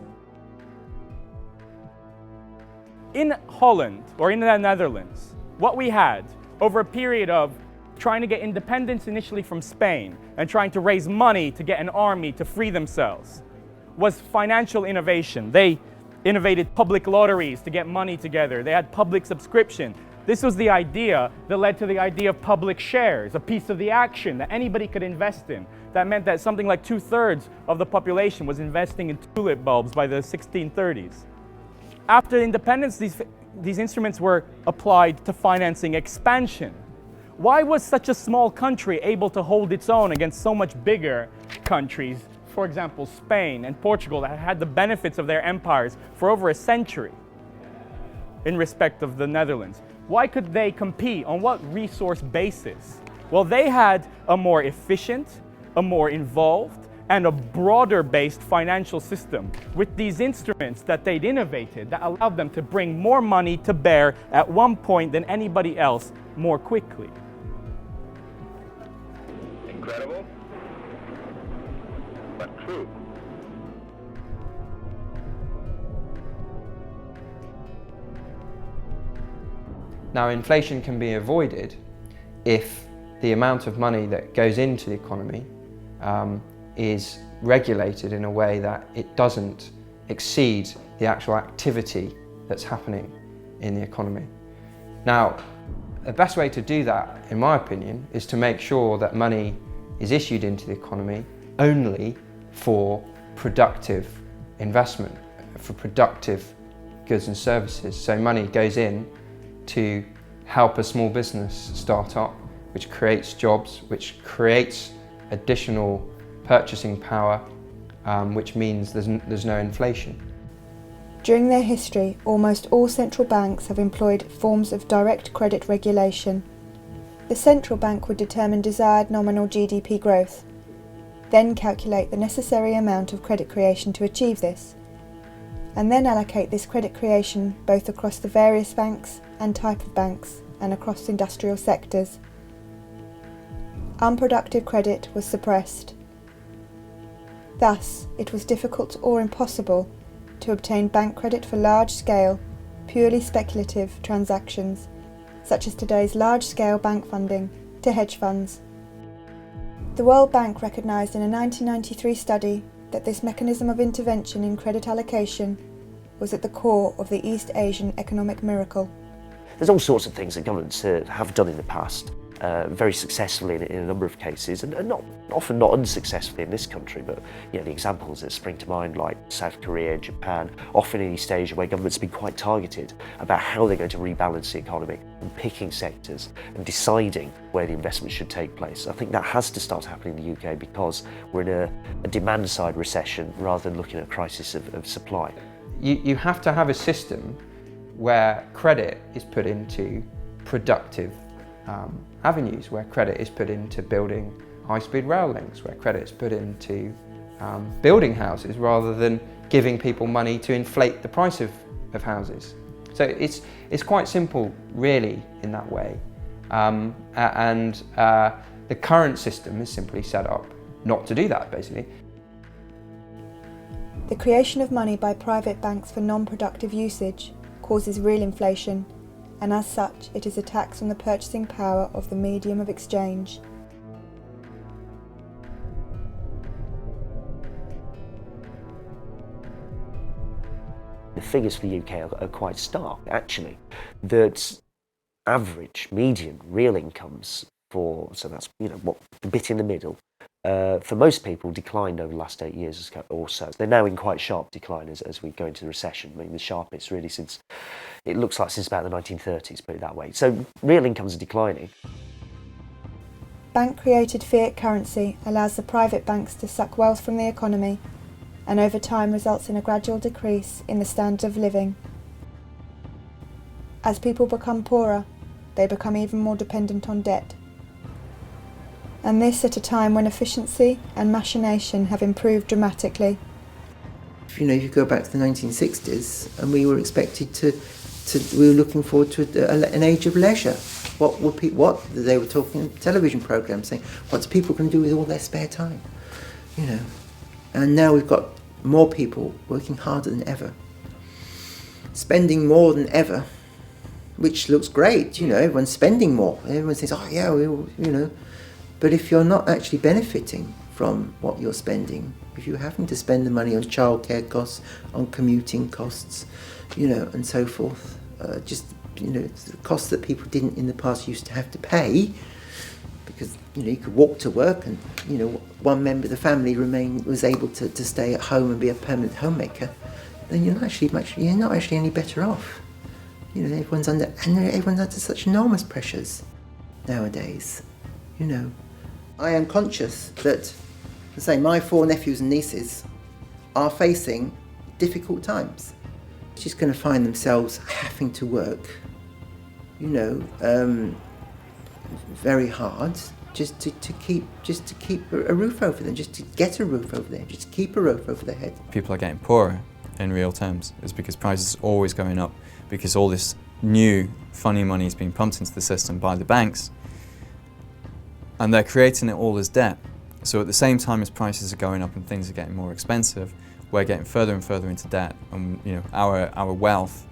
In Holland, or in the Netherlands, what we had over a period of trying to get independence initially from Spain and trying to raise money to get an army to free themselves was financial innovation. They innovated public lotteries to get money together. They had public subscription. This was the idea that led to the idea of public shares, a piece of the action that anybody could invest in. That meant that something like 2/3 of the population was investing in tulip bulbs by the 1630s. After independence, these instruments were applied to financing expansion. Why was such a small country able to hold its own against so much bigger countries, for example, Spain and Portugal, that had the benefits of their empires for over a century in respect of the Netherlands? Why could they compete? On what resource basis? Well, they had a more efficient, a more involved, and a broader-based financial system with these instruments that they'd innovated that allowed them to bring more money to bear at one point than anybody else more quickly. Incredible, but true. Now, inflation can be avoided if the amount of money that goes into the economy is regulated in a way that it doesn't exceed the actual activity that's happening in the economy. Now, the best way to do that, in my opinion, is to make sure that money is issued into the economy only for productive investment, for productive goods and services. So money goes in to help a small business start up, which creates jobs, which creates additional purchasing power, which means there's no inflation. During their history, almost all central banks have employed forms of direct credit regulation. The central bank would determine desired nominal GDP growth, then calculate the necessary amount of credit creation to achieve this, and then allocate this credit creation both across the various banks and type of banks and across industrial sectors. Unproductive credit was suppressed. Thus, it was difficult or impossible to obtain bank credit for large-scale, purely speculative transactions, such as today's large-scale bank funding, to hedge funds. The World Bank recognised in a 1993 study that this mechanism of intervention in credit allocation was at the core of the East Asian economic miracle. There's all sorts of things that governments have done in the past, very successfully in a number of cases, and often not unsuccessfully in this country, but the examples that spring to mind, like South Korea, Japan, often in East Asia, where governments have been quite targeted about how they're going to rebalance the economy and picking sectors and deciding where the investment should take place. I think that has to start happening in the UK because we're in a demand side recession rather than looking at a crisis of supply. You have to have a system where credit is put into productive avenues, where credit is put into building high-speed rail links, where credit is put into building houses rather than giving people money to inflate the price of houses. So it's quite simple, really, in that way. The current system is simply set up not to do that, basically. The creation of money by private banks for non-productive usage causes real inflation, and as such it is a tax on the purchasing power of the medium of exchange. The figures for the UK are quite stark, actually, that average, median, real incomes so that's what the bit in the middle, for most people declined over the last 8 years or so. They're now in quite sharp decline as we go into the recession. I mean, the sharpest really since about the 1930s, put it that way. So real incomes are declining. Bank-created fiat currency allows the private banks to suck wealth from the economy, and over time results in a gradual decrease in the standard of living. As people become poorer, they become even more dependent on debt. And this at a time when efficiency and machination have improved dramatically. You know, if you go back to the 1960s, and we were expected we were looking forward to an age of leisure. They were talking television programs saying, what's people going to do with all their spare time? You know, and now we've got more people working harder than ever, spending more than ever, which looks great. You know, everyone's spending more. Everyone says, oh yeah, but if you're not actually benefiting from what you're spending, if you're having to spend the money on childcare costs, on commuting costs, and so forth, the costs that people didn't in the past used to have to pay, because you could walk to work, and one member of the family was able to stay at home and be a permanent homemaker, then you're not actually any better off. Everyone's under such enormous pressures nowadays. I am conscious that, my 4 nephews and nieces are facing difficult times. She's going to find themselves having to work, very hard just to keep a roof over them, just to get a roof over them, just to keep a roof over their head. People are getting poorer in real terms. It's because prices are always going up, because all this new funny money is being pumped into the system by the banks, and they're creating it all as debt. So at the same time as prices are going up and things are getting more expensive, we're getting further and further into debt, and our wealth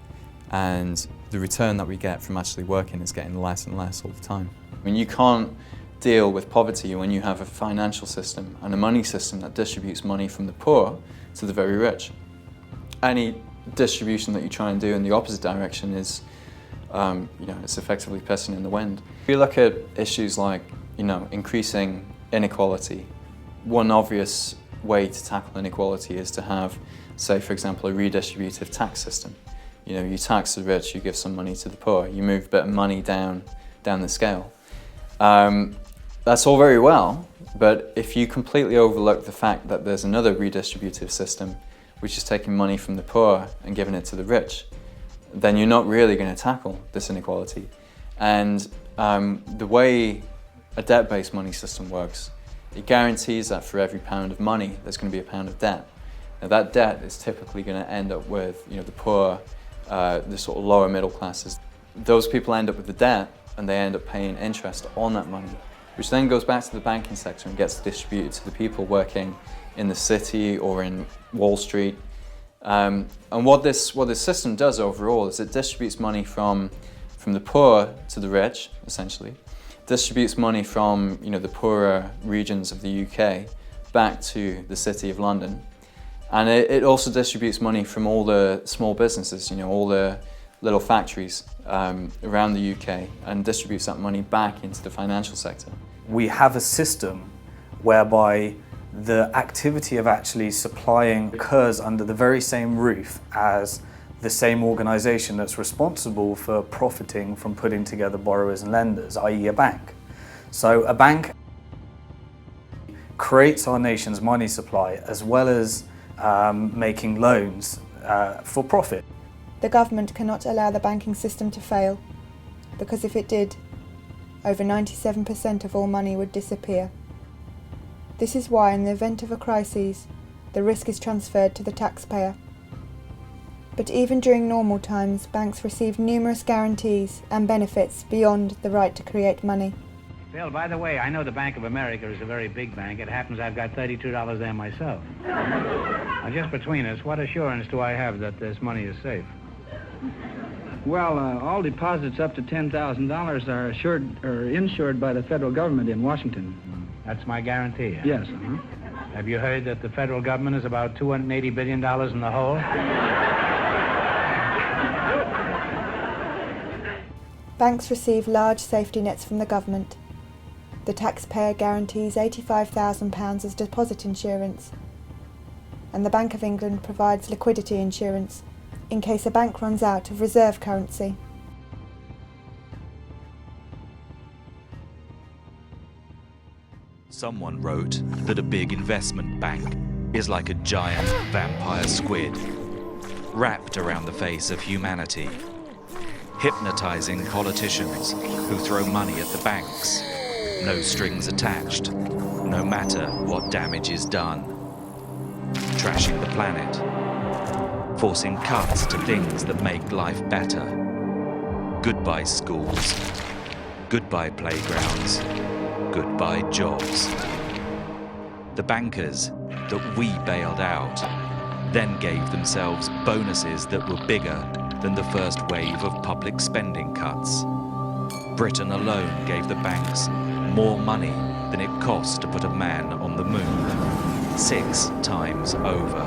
and the return that we get from actually working is getting less and less all the time. I mean, you can't deal with poverty when you have a financial system and a money system that distributes money from the poor to the very rich. Any distribution that you try and do in the opposite direction is, it's effectively pissing in the wind. If you look at issues like, increasing inequality, one obvious way to tackle inequality is to have, say, for example, a redistributive tax system. You tax the rich, you give some money to the poor, you move a bit of money down the scale. That's all very well, but if you completely overlook the fact that there's another redistributive system which is taking money from the poor and giving it to the rich, then you're not really going to tackle this inequality. And the way a debt-based money system works, it guarantees that for every pound of money, there's going to be a pound of debt. Now that debt is typically going to end up with the poor, the sort of lower middle classes. Those people end up with the debt, and they end up paying interest on that money, which then goes back to the banking sector and gets distributed to the people working in the city or in Wall Street. And what this system does overall is it distributes money from from the poor to the rich, essentially, distributes money from the poorer regions of the UK back to the City of London. And it also distributes money from all the small businesses, all the little factories around the UK, and distributes that money back into the financial sector. We have a system whereby the activity of actually supplying occurs under the very same roof as the same organisation that's responsible for profiting from putting together borrowers and lenders, i.e. a bank. So a bank creates our nation's money supply as well as making loans for profit. The government cannot allow the banking system to fail, because if it did, over 97% of all money would disappear. This is why, in the event of a crisis, the risk is transferred to the taxpayer. But even during normal times, banks receive numerous guarantees and benefits beyond the right to create money. Bill, by the way, I know the Bank of America is a very big bank. It happens I've got $32 there myself. Now, just between us, what assurance do I have that this money is safe? Well, all deposits up to $10,000 are assured or insured by the federal government in Washington. That's my guarantee. Huh? Yes. Have you heard that the federal government is about $280 billion in the hole? Banks receive large safety nets from the government. The taxpayer guarantees £85,000 as deposit insurance, and the Bank of England provides liquidity insurance in case a bank runs out of reserve currency. Someone wrote that a big investment bank is like a giant vampire squid, wrapped around the face of humanity, hypnotizing politicians who throw money at the banks, no strings attached, no matter what damage is done, trashing the planet, forcing cuts to things that make life better. Goodbye schools, goodbye playgrounds, goodbye jobs. The bankers that we bailed out then gave themselves bonuses that were bigger than the first wave of public spending cuts. Britain alone gave the banks more money than it cost to put a man on the moon, 6 times over.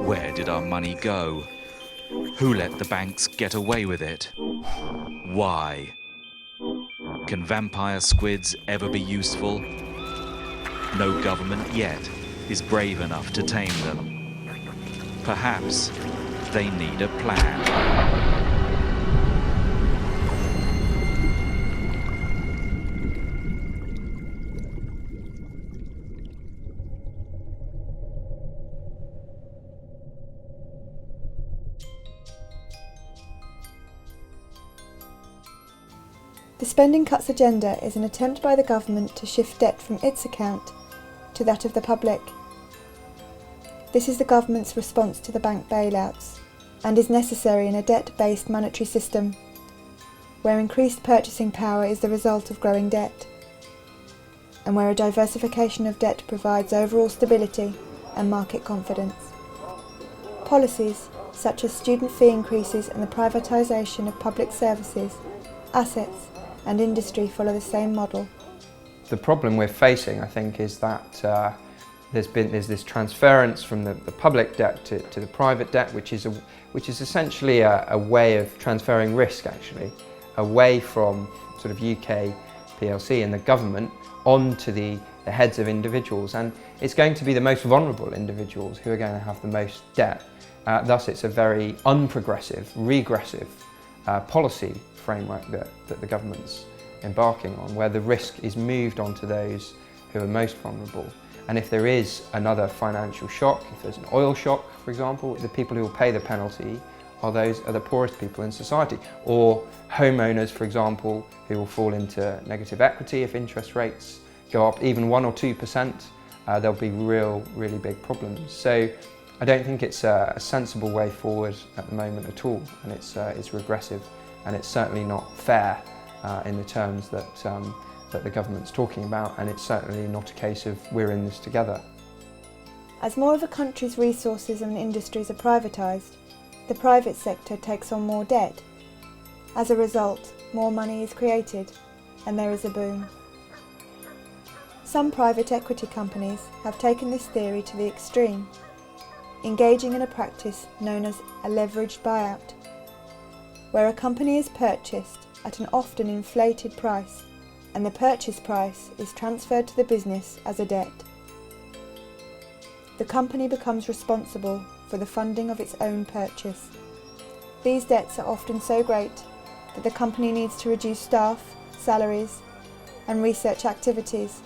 Where did our money go? Who let the banks get away with it? Why? Can vampire squids ever be useful? No government yet is brave enough to tame them. Perhaps they need a plan. The Spending Cuts agenda is an attempt by the government to shift debt from its account to that of the public. This is the government's response to the bank bailouts, and is necessary in a debt-based monetary system, where increased purchasing power is the result of growing debt, and where a diversification of debt provides overall stability and market confidence. Policies such as student fee increases and the privatisation of public services, assets and industry follow the same model. The problem we're facing, I think, is that there's this transference from the public debt to the private debt, which is essentially a way of transferring risk, actually, away from sort of UK PLC and the government onto the heads of individuals, and it's going to be the most vulnerable individuals who are going to have the most debt. Thus, it's a very unprogressive, regressive policy framework that the government's embarking on, where the risk is moved onto those who are most vulnerable. And if there is another financial shock, if there's an oil shock, for example, the people who will pay the penalty are the poorest people in society. Or homeowners, for example, who will fall into negative equity if interest rates go up even 1 or 2%, there'll be really big problems. So I don't think it's a sensible way forward at the moment at all, and it's regressive, and it's certainly not fair in the terms that the government's talking about, and it's certainly not a case of we're in this together. As more of a country's resources and industries are privatised, the private sector takes on more debt, As a result, more money is created and there is a boom. Some private equity companies have taken this theory to the extreme, engaging in a practice known as a leveraged buyout, where a company is purchased at an often inflated price and the purchase price is transferred to the business as a debt. The company becomes responsible for the funding of its own purchase. These debts are often so great that the company needs to reduce staff, salaries, and research activities.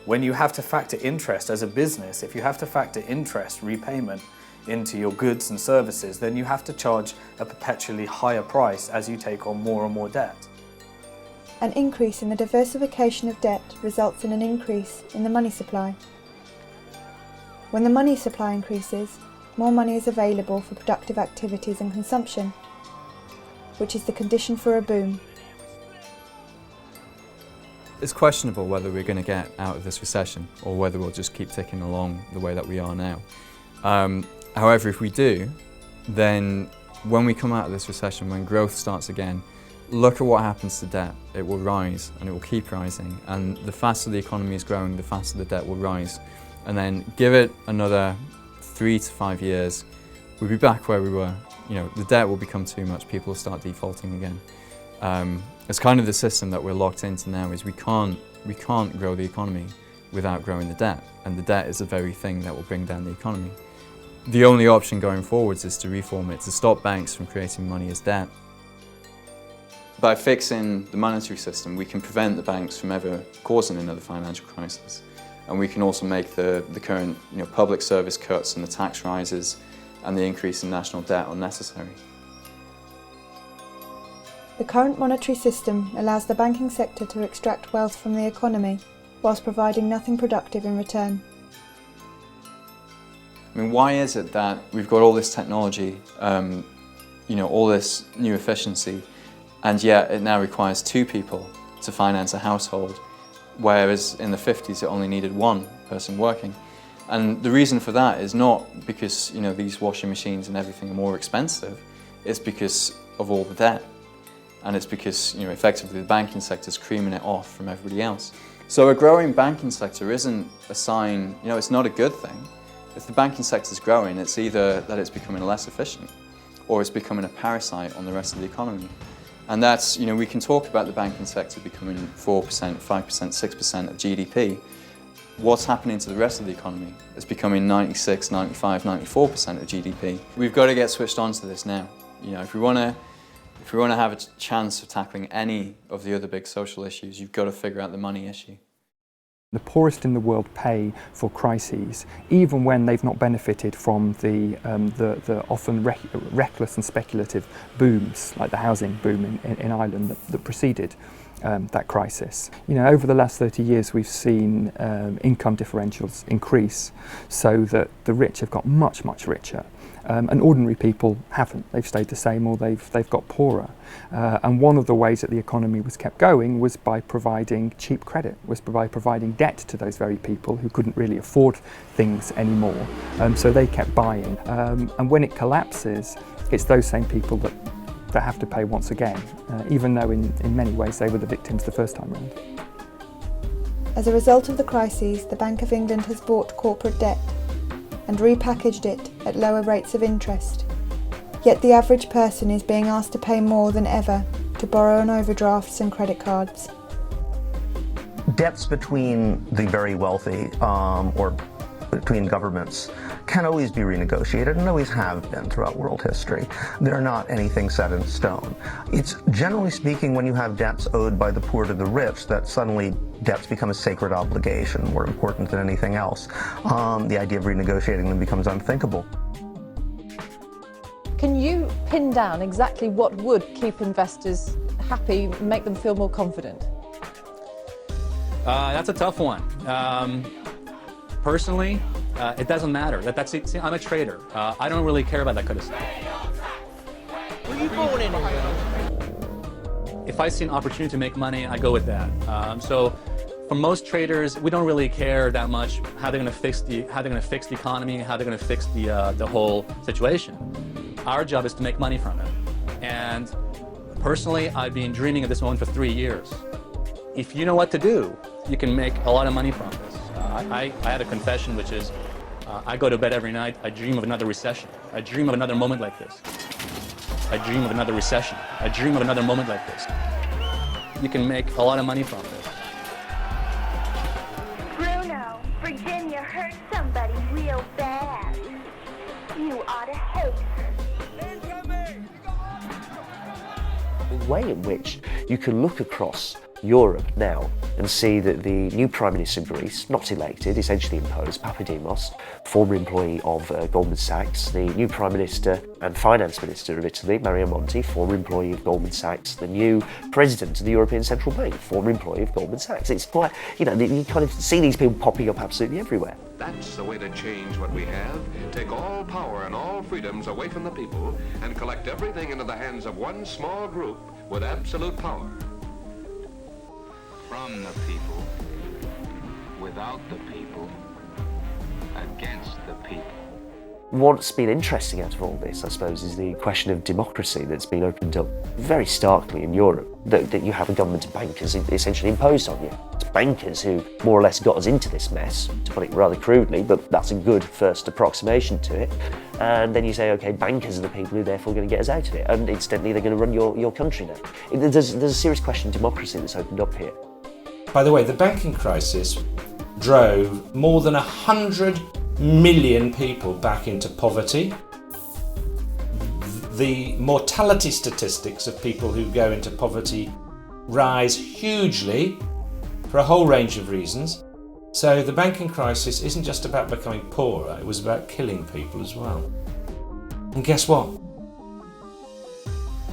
When you have to factor interest as a business, if you have to factor interest repayment into your goods and services, then you have to charge a perpetually higher price as you take on more and more debt. An increase in the diversification of debt results in an increase in the money supply. When the money supply increases, more money is available for productive activities and consumption, which is the condition for a boom. It's questionable whether we're going to get out of this recession or whether we'll just keep ticking along the way that we are now. However, if we do, then when we come out of this recession, when growth starts again, look at what happens to debt. It will rise and it will keep rising, and the faster the economy is growing, the faster the debt will rise. And then give it another 3 to 5 years, we'll be back where we were. You know, the debt will become too much, people will start defaulting again. It's kind of the system that we're locked into now, is we can't grow the economy without growing the debt, and the debt is the very thing that will bring down the economy. The only option going forwards is to reform it, to stop banks from creating money as debt. By fixing the monetary system, we can prevent the banks from ever causing another financial crisis. And we can also make the current public service cuts and the tax rises and the increase in national debt unnecessary. The current monetary system allows the banking sector to extract wealth from the economy whilst providing nothing productive in return. I mean, why is it that we've got all this technology, all this new efficiency, and yet it now requires 2 people to finance a household, whereas in the 50s it only needed 1 person working? And the reason for that is not because these washing machines and everything are more expensive, it's because of all the debt. And it's because effectively the banking sector is creaming it off from everybody else. So a growing banking sector isn't a sign, it's not a good thing. If the banking sector is growing, it's either that it's becoming less efficient or it's becoming a parasite on the rest of the economy. And that's, we can talk about the banking sector becoming 4%, 5%, 6% of GDP. What's happening to the rest of the economy? It's becoming 96, 95, 94% of GDP. We've got to get switched on to this now. If we want to have a chance of tackling any of the other big social issues, you've got to figure out the money issue. The poorest in the world pay for crises, even when they've not benefited from the often reckless and speculative booms, like the housing boom in Ireland that preceded that crisis. Over the last 30 years we've seen income differentials increase so that the rich have got much, much richer. And ordinary people haven't. They've stayed the same or they've got poorer. And one of the ways that the economy was kept going was by providing cheap credit, was by providing debt to those very people who couldn't really afford things anymore. So they kept buying. And when it collapses, it's those same people that have to pay once again, even though in many ways they were the victims the first time around. As a result of the crises, the Bank of England has bought corporate debt and repackaged it at lower rates of interest. Yet the average person is being asked to pay more than ever to borrow on overdrafts and credit cards. Debts between the very wealthy or between governments can always be renegotiated and always have been throughout world history. They're not anything set in stone. It's generally speaking when you have debts owed by the poor to the rich that suddenly debts become a sacred obligation, more important than anything else. The idea of renegotiating them becomes unthinkable. Can you pin down exactly what would keep investors happy, make them feel more confident? That's a tough one. Personally, it doesn't matter. See, I'm a trader. I don't really care about that kind of stuff. Were you born in England? If I see an opportunity to make money, I go with that. So, for most traders, we don't really care that much how they're going to fix the economy, how they're going to fix the whole situation. Our job is to make money from it. And personally, I've been dreaming of this moment for 3 years. If you know what to do, you can make a lot of money from this. I had a confession, which is, I go to bed every night, I dream of another recession. I dream of another moment like this. I dream of another recession. I dream of another moment like this. You can make a lot of money from this. Bruno, Virginia hurt somebody real bad. You ought to hate her. The way in which you can look across Europe now and see that the new Prime Minister of Greece, not elected, essentially imposed, Papademos, former employee of Goldman Sachs, the new Prime Minister and Finance Minister of Italy, Mario Monti, former employee of Goldman Sachs, the new President of the European Central Bank, former employee of Goldman Sachs. It's quite, you know, you kind of see these people popping up absolutely everywhere. That's the way to change what we have. Take all power and all freedoms away from the people and collect everything into the hands of one small group with absolute power. From the people, without the people, against the people. What's been interesting out of all this, I suppose, is the question of democracy that's been opened up very starkly in Europe, that you have a government of bankers essentially imposed on you. It's bankers who more or less got us into this mess, to put it rather crudely, but that's a good first approximation to it. And then you say, okay, bankers are the people who are therefore going to get us out of it, and incidentally they're going to run your country now. There's a serious question of democracy that's opened up here. By the way, the banking crisis drove more than 100 million people back into poverty. The mortality statistics of people who go into poverty rise hugely for a whole range of reasons. So the banking crisis isn't just about becoming poorer, it was about killing people as well. And guess what?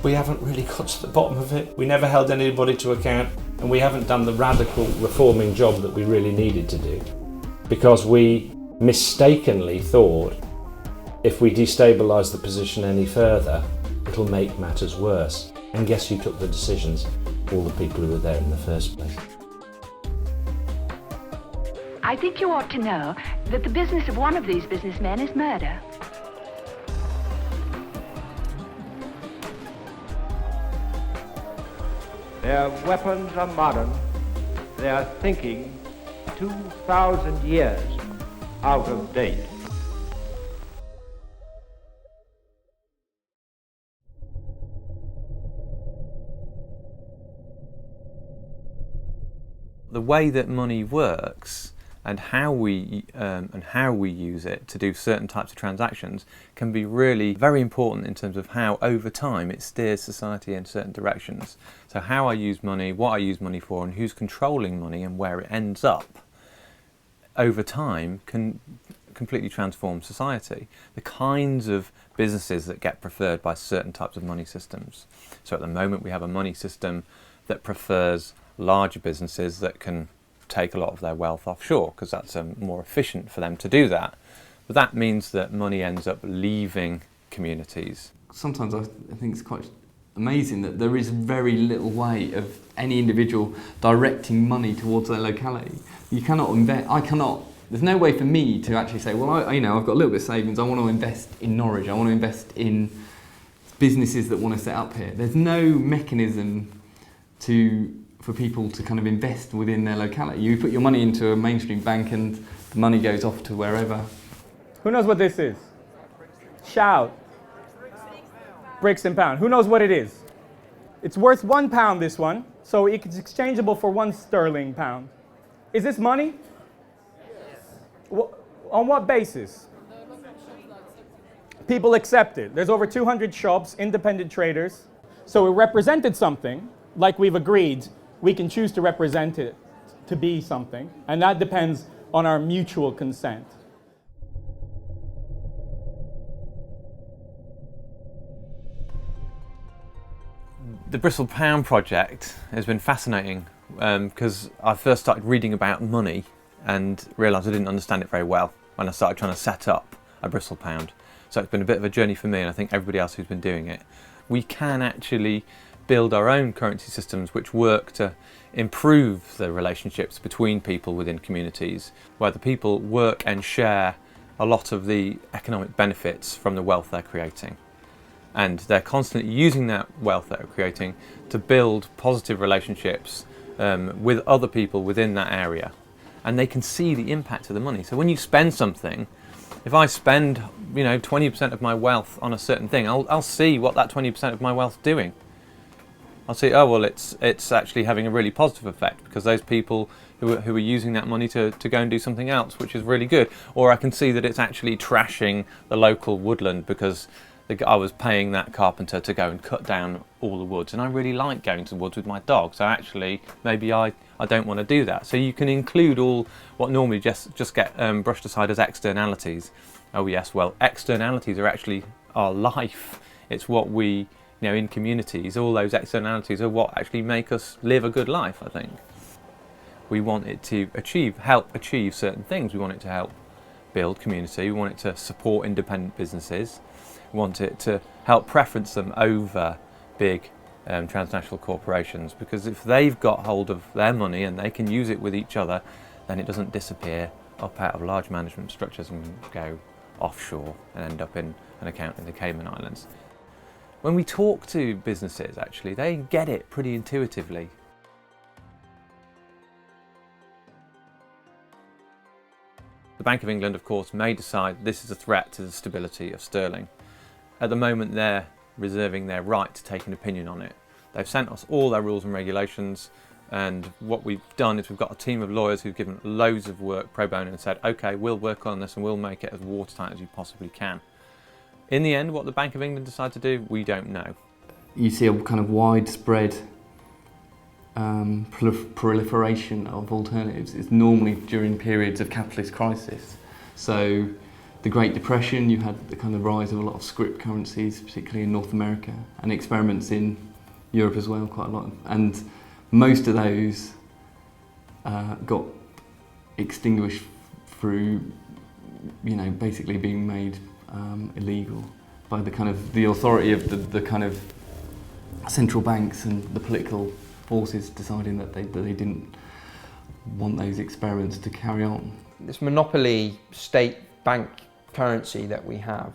We haven't really got to the bottom of it. We never held anybody to account, and we haven't done the radical reforming job that we really needed to do, because we mistakenly thought if we destabilise the position any further, it'll make matters worse. And guess who took the decisions? All the people who were there in the first place. I think you ought to know that the business of one of these businessmen is murder. Their weapons are modern. Their thinking 2,000 years out of date. The way that money works and how we use it to do certain types of transactions can be really very important in terms of how over time it steers society in certain directions. So how I use money, what I use money for, and who's controlling money and where it ends up over time can completely transform society. The kinds of businesses that get preferred by certain types of money systems. So at the moment we have a money system that prefers larger businesses that can take a lot of their wealth offshore because that's more efficient for them to do that. But that means that money ends up leaving communities. Sometimes I think it's quite amazing that there is very little way of any individual directing money towards their locality. You cannot invest, there's no way for me to actually say, well, I've got a little bit of savings, I want to invest in Norwich, I want to invest in businesses that want to set up here. There's no mechanism for people to kind of invest within their locality. You put your money into a mainstream bank and the money goes off to wherever. Who knows what this is? Shout. Bricks and pound. Who knows what it is? It's worth £1, this one, so it's exchangeable for £1 Is this money? Yes. On what basis? People accept it. There's over 200 shops, independent traders. So it represented something, like we've agreed. We can choose to represent it to be something, and that depends on our mutual consent. The Bristol Pound project has been fascinating because I first started reading about money and realised I didn't understand it very well when I started trying to set up a Bristol Pound. So it's been a bit of a journey for me, and I think everybody else who's been doing it. We can actually build our own currency systems which work to improve the relationships between people within communities, where the people work and share a lot of the economic benefits from the wealth they're creating. And they're constantly using that wealth that they're creating to build positive relationships with other people within that area. And they can see the impact of the money. So when you spend something, if I spend 20% of my wealth on a certain thing, I'll see what that 20% of my wealth is doing. I'll see, oh well, it's actually having a really positive effect because those people who are using that money to go and do something else, which is really good. Or I can see that it's actually trashing the local woodland because I was paying that carpenter to go and cut down all the woods, and I really like going to the woods with my dog, so actually maybe I don't want to do that. So you can include all what normally just get brushed aside as externalities. Oh yes, well, externalities are actually our life. It's what we, in communities, all those externalities are what actually make us live a good life, I think. We want it to help achieve certain things. We want it to help build community. We want it to support independent businesses. We want it to help preference them over big transnational corporations, because if they've got hold of their money and they can use it with each other, then it doesn't disappear up out of large management structures and go offshore and end up in an account in the Cayman Islands. When we talk to businesses, actually, they get it pretty intuitively. The Bank of England, of course, may decide this is a threat to the stability of sterling. At the moment, they're reserving their right to take an opinion on it. They've sent us all their rules and regulations, and what we've done is we've got a team of lawyers who've given loads of work pro bono and said, okay, we'll work on this and we'll make it as watertight as you possibly can. In the end, what the Bank of England decide to do, we don't know. You see a kind of widespread proliferation of alternatives. It's normally during periods of capitalist crisis. So the Great Depression, you had the kind of rise of a lot of scrip currencies, particularly in North America, and experiments in Europe as well, quite a lot. And most of those got extinguished through, basically being made illegal by the authority of the kind of central banks and the political forces deciding that they didn't want those experiments to carry on. This monopoly state bank currency that we have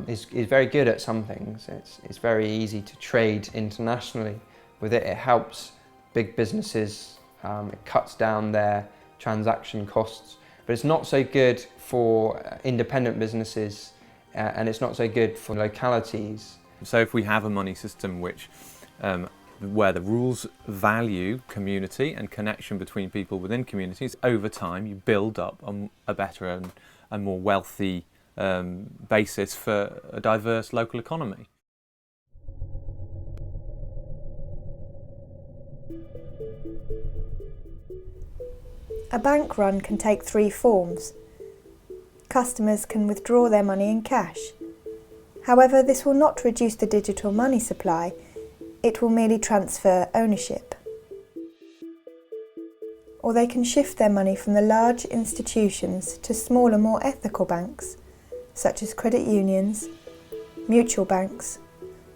is very good at some things. It's very easy to trade internationally with it. It helps big businesses, it cuts down their transaction costs, but it's not so good for independent businesses and it's not so good for localities. So if we have a money system where the rules value community and connection between people within communities, over time you build up a better and more wealthy basis for a diverse local economy. A bank run can take three forms. Customers can withdraw their money in cash. However, this will not reduce the digital money supply, it will merely transfer ownership. Or they can shift their money from the large institutions to smaller, more ethical banks, such as credit unions, mutual banks,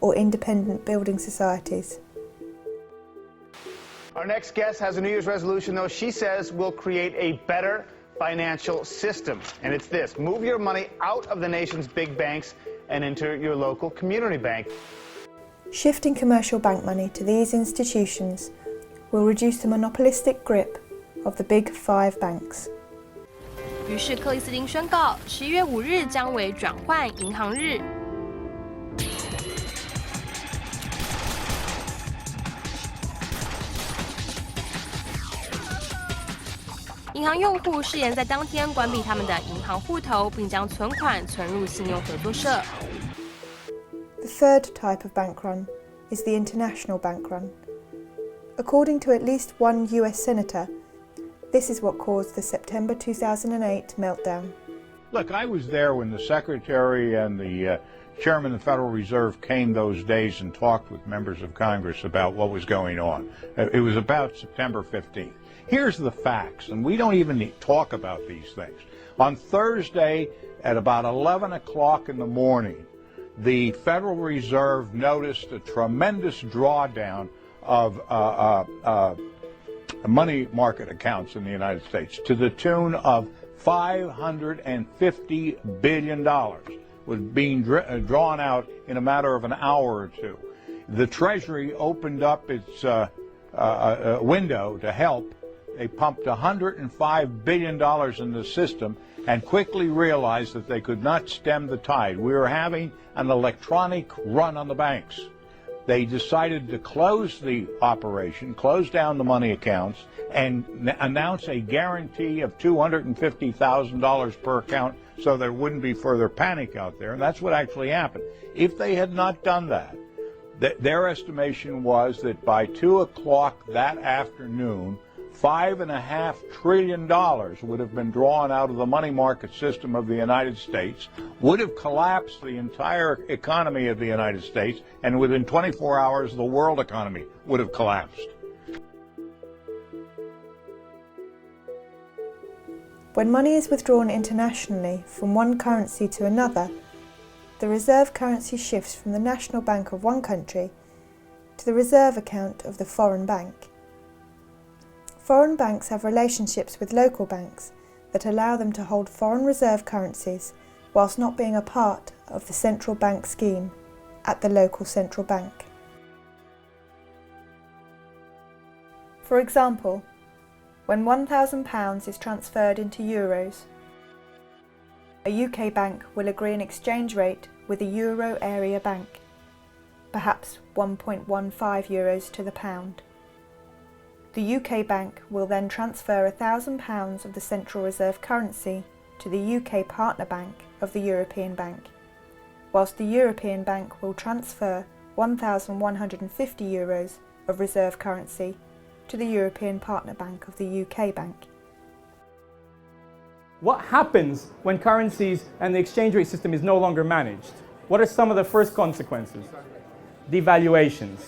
or independent building societies. Our next guest has a New Year's resolution, though. She says we'll create a better financial system. And it's this: move your money out of the nation's big banks and into your local community bank. Shifting commercial bank money to these institutions will reduce the monopolistic grip of the big five banks. 于是克里斯汀宣告，11月5日将为转换银行日。银行用户誓言在当天关闭他们的银行户头，并将存款存入信用合作社。The third type of bank run is the international bank run. According to at least one US senator, this is what caused the September 2008 meltdown. Look, I was there when the Secretary and the Chairman of the Federal Reserve came those days and talked with members of Congress about what was going on. It was about September 15th. Here's the facts, and we don't even talk about these things. On Thursday at about 11 o'clock in the morning, the Federal Reserve noticed a tremendous drawdown of money market accounts in the United States to the tune of $550 billion. was being drawn out in a matter of an hour or two. The Treasury opened up its window to help. They pumped $105 billion in the system and quickly realized that they could not stem the tide. We were having an electronic run on the banks. They decided to close the operation, close down the money accounts, and announce a guarantee of $250,000 per account so there wouldn't be further panic out there. And that's what actually happened. If they had not done that, their estimation was that by 2 o'clock that afternoon, $5.5 trillion would have been drawn out of the money market system of the United States, would have collapsed the entire economy of the United States, and within 24 hours the world economy would have collapsed. When money is withdrawn internationally from one currency to another, the reserve currency shifts from the national bank of one country to the reserve account of the foreign bank. Foreign banks have relationships with local banks that allow them to hold foreign reserve currencies whilst not being a part of the central bank scheme at the local central bank. For example, when £1,000 is transferred into euros, a UK bank will agree an exchange rate with a euro area bank, perhaps 1.15 euros to the pound. The UK bank will then transfer £1,000 of the central reserve currency to the UK partner bank of the European bank, whilst the European bank will transfer 1,150 euros of reserve currency to the European partner bank of the UK bank. What happens when currencies and the exchange rate system is no longer managed? What are some of the first consequences? Devaluations,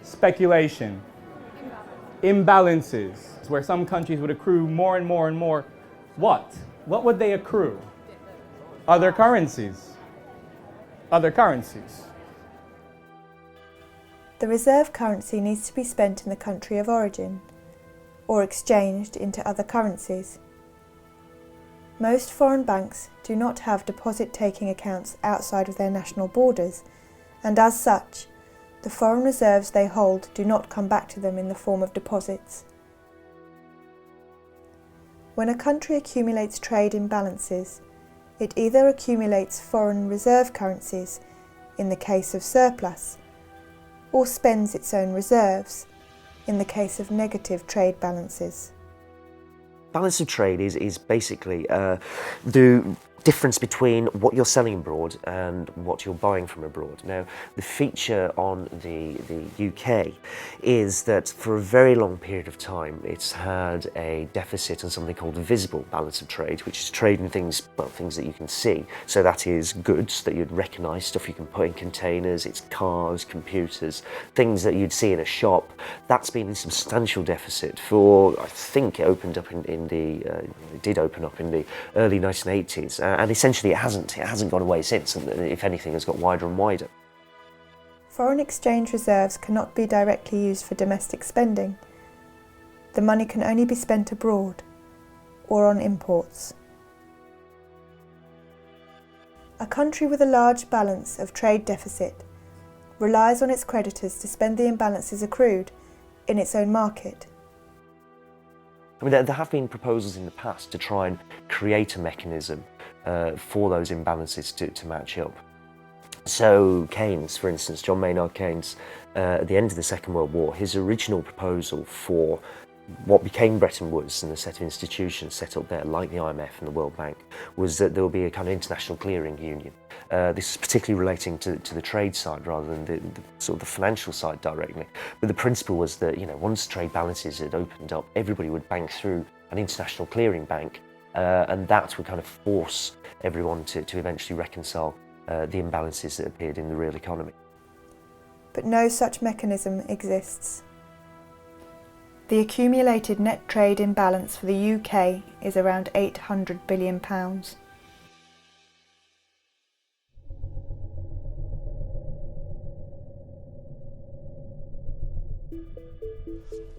speculation, imbalances, where some countries would accrue more and more and more. What? What would they accrue? Other currencies. Other currencies. The reserve currency needs to be spent in the country of origin, or exchanged into other currencies. Most foreign banks do not have deposit-taking accounts outside of their national borders, and as such, the foreign reserves they hold do not come back to them in the form of deposits. When a country accumulates trade imbalances, it either accumulates foreign reserve currencies, in the case of surplus, or spends its own reserves, in the case of negative trade balances. Balance of trade is basically the difference between what you're selling abroad and what you're buying from abroad. Now, the feature on the UK is that for a very long period of time it's had a deficit on something called a visible balance of trade, which is trade in things, well, things that you can see. So that is goods that you'd recognise, stuff you can put in containers, it's cars, computers, things that you'd see in a shop. That's been in substantial deficit for, I think it opened up it did open up in the early 1980s. And essentially it hasn't gone away since, and if anything has got wider and wider. Foreign exchange reserves cannot be directly used for domestic spending. The money can only be spent abroad or on imports. A country with a large balance of trade deficit relies on its creditors to spend the imbalances accrued in its own market. I mean, there have been proposals in the past to try and create a mechanism for those imbalances to match up. So Keynes, for instance, John Maynard Keynes, at the end of the Second World War, his original proposal for what became Bretton Woods and the set of institutions set up there, like the IMF and the World Bank, was that there would be a kind of international clearing union. This is particularly relating to the trade side rather than the sort of the financial side directly. But the principle was that, you know, once trade balances had opened up, everybody would bank through an international clearing bank, and that would kind of force everyone to eventually reconcile the imbalances that appeared in the real economy. But no such mechanism exists. The accumulated net trade imbalance for the UK is around £800 billion.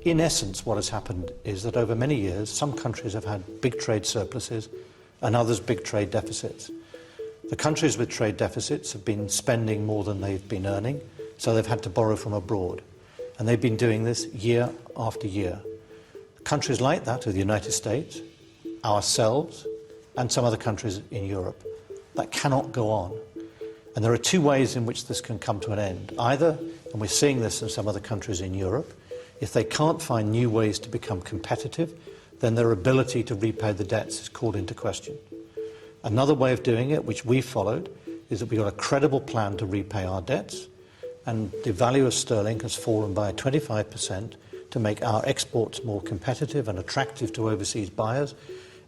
In essence, what has happened is that over many years, some countries have had big trade surpluses and others big trade deficits. The countries with trade deficits have been spending more than they've been earning, so they've had to borrow from abroad. And they've been doing this year after year. Countries like that are the United States, ourselves, and some other countries in Europe. That cannot go on. And there are two ways in which this can come to an end. Either, and we're seeing this in some other countries in Europe, if they can't find new ways to become competitive, then their ability to repay the debts is called into question. Another way of doing it, which we followed, is that we got a credible plan to repay our debts, and the value of sterling has fallen by 25% to make our exports more competitive and attractive to overseas buyers,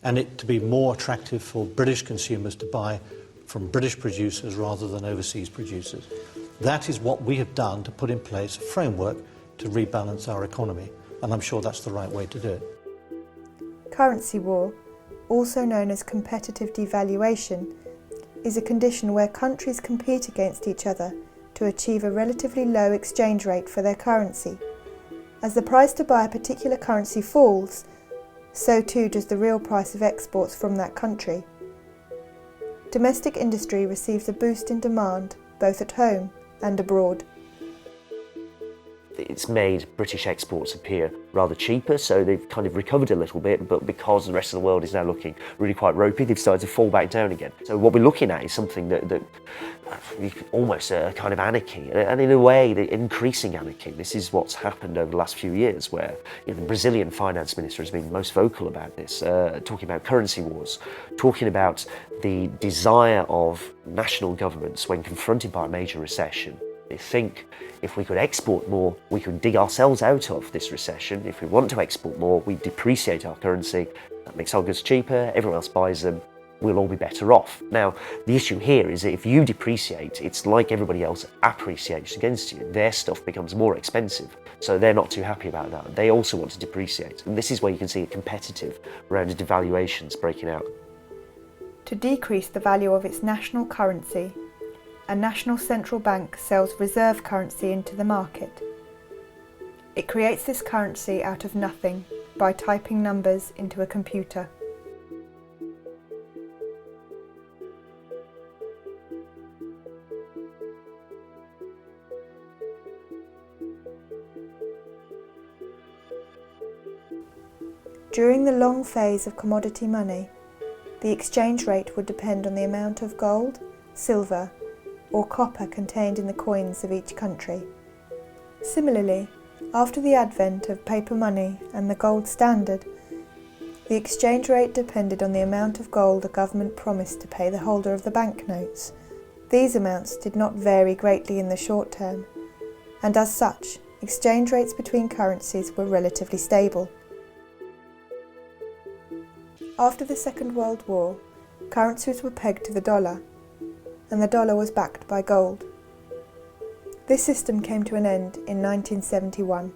and it to be more attractive for British consumers to buy from British producers rather than overseas producers. That is what we have done to put in place a framework to rebalance our economy, and I'm sure that's the right way to do it. Currency war, also known as competitive devaluation, is a condition where countries compete against each other to achieve a relatively low exchange rate for their currency. As the price to buy a particular currency falls, so too does the real price of exports from that country. Domestic industry receives a boost in demand both at home and abroad. It's made British exports appear rather cheaper, so they've kind of recovered a little bit, but because the rest of the world is now looking really quite ropey, they've started to fall back down again. So what we're looking at is something that almost a kind of anarchy, and in a way, the increasing anarchy. This is what's happened over the last few years, where the Brazilian finance minister has been most vocal about this, talking about currency wars, talking about the desire of national governments when confronted by a major recession. They think if we could export more, we could dig ourselves out of this recession. If we want to export more, we depreciate our currency. That makes our goods cheaper, everyone else buys them, we'll all be better off. Now, the issue here is that if you depreciate, it's like everybody else appreciates against you. Their stuff becomes more expensive, so they're not too happy about that. They also want to depreciate. And this is where you can see a competitive round of devaluations breaking out. To decrease the value of its national currency, a national central bank sells reserve currency into the market. It creates this currency out of nothing by typing numbers into a computer. During the long phase of commodity money, the exchange rate would depend on the amount of gold, silver, or copper contained in the coins of each country. Similarly, after the advent of paper money and the gold standard, the exchange rate depended on the amount of gold a government promised to pay the holder of the banknotes. These amounts did not vary greatly in the short term, and as such, exchange rates between currencies were relatively stable. After the Second World War, currencies were pegged to the dollar, and the dollar was backed by gold. This system came to an end in 1971.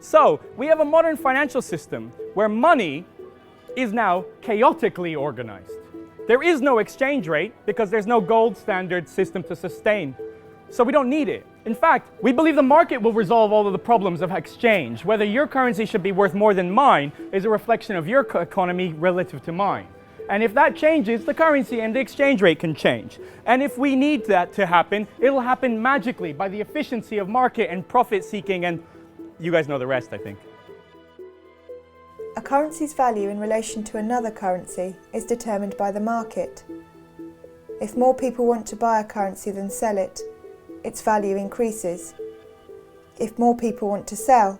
So, we have a modern financial system where money is now chaotically organized. There is no exchange rate because there's no gold standard system to sustain. So we don't need it. In fact, we believe the market will resolve all of the problems of exchange. Whether your currency should be worth more than mine is a reflection of your economy relative to mine. And if that changes, the currency and the exchange rate can change. And if we need that to happen, it'll happen magically by the efficiency of market and profit seeking, and you guys know the rest, I think. A currency's value in relation to another currency is determined by the market. If more people want to buy a currency than sell it, its value increases. If more people want to sell,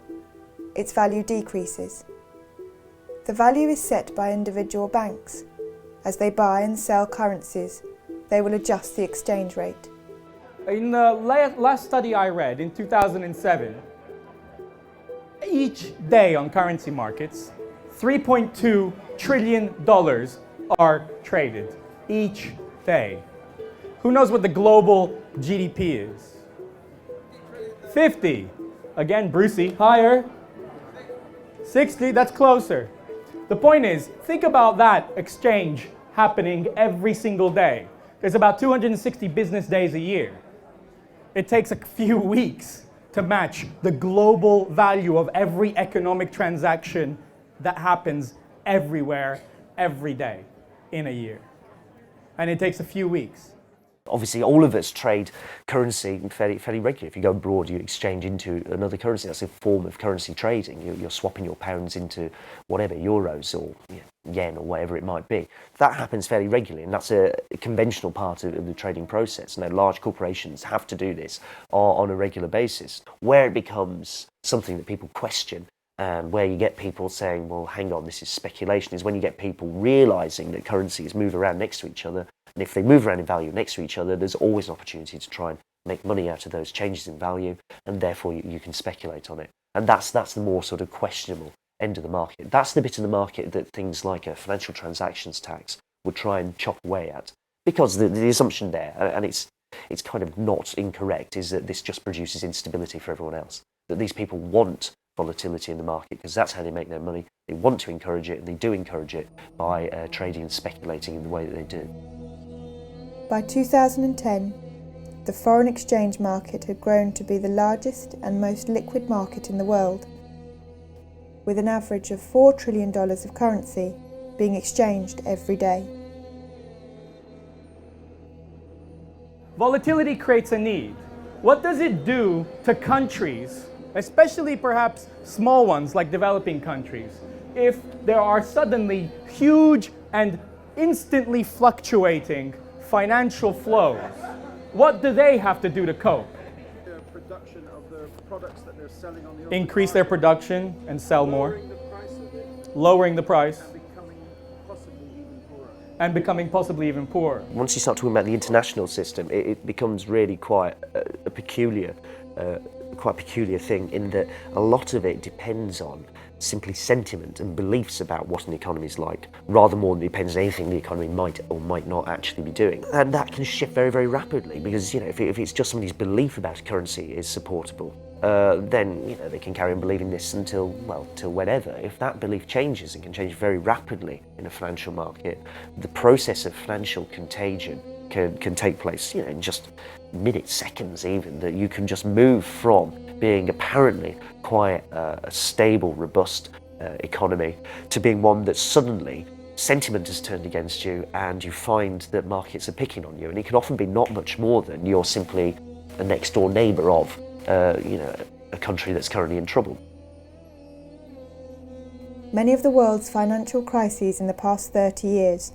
its value decreases. The value is set by individual banks. As they buy and sell currencies, they will adjust the exchange rate. In the last study I read in 2007, each day on currency markets, $3.2 trillion are traded each day. Who knows what the global GDP is? 50. Again, Brucey, higher. 60, that's closer. The point is, think about that exchange happening every single day. There's about 260 business days a year. It takes a few weeks to match the global value of every economic transaction that happens everywhere, every day, in a year. and it takes a few weeks. Obviously, all of us trade currency fairly regularly. If you go abroad, you exchange into another currency. That's a form of currency trading. You're swapping your pounds into whatever, euros or yen or whatever it might be. That happens fairly regularly, and that's a conventional part of the trading process. Now, large corporations have to do this on a regular basis. Where it becomes something that people question, and where you get people saying, well, hang on, this is speculation, is when you get people realising that currencies move around next to each other. And if they move around in value next to each other, there's always an opportunity to try and make money out of those changes in value, and therefore you can speculate on it. And that's the more sort of questionable end of the market. That's the bit of the market that things like a financial transactions tax would try and chop away at. Because the assumption there, and it's kind of not incorrect, is that this just produces instability for everyone else. That these people want volatility in the market because that's how they make their money. They want to encourage it, and they do encourage it by trading and speculating in the way that they do. By 2010, the foreign exchange market had grown to be the largest and most liquid market in the world, with an average of $4 trillion of currency being exchanged every day. Volatility creates a need. What does it do to countries, especially perhaps small ones like developing countries, if there are suddenly huge and instantly fluctuating financial flows? What do they have to do to cope? Production of the products that they're selling on the Increase their production and sell more, lowering the price, and becoming possibly even poorer. Once you start talking about the international system, it becomes really quite a peculiar thing, in that a lot of it depends on simply sentiment and beliefs about what an economy is like, rather more than it depends on anything the economy might or might not actually be doing. And that can shift very, very rapidly, because if it's just somebody's belief about a currency is supportable, then they can carry on believing this until whenever. If that belief changes, and can change very rapidly in a financial market, the process of financial contagion can take place in just minutes, seconds even, that you can just move from being apparently quite a stable, robust economy to being one that suddenly sentiment has turned against you, and you find that markets are picking on you. And it can often be not much more than you're simply a next door neighbour of a country that's currently in trouble. Many of the world's financial crises in the past 30 years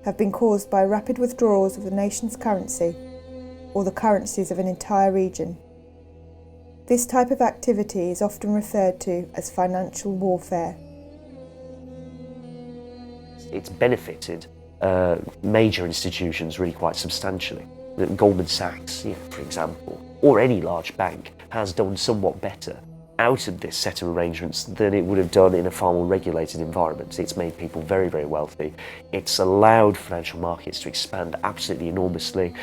have been caused by rapid withdrawals of the nation's currency or the currencies of an entire region. This type of activity is often referred to as financial warfare. It's benefited major institutions really quite substantially. Goldman Sachs, for example, or any large bank, has done somewhat better out of this set of arrangements than it would have done in a far more regulated environment. It's made people very, very wealthy. It's allowed financial markets to expand absolutely enormously.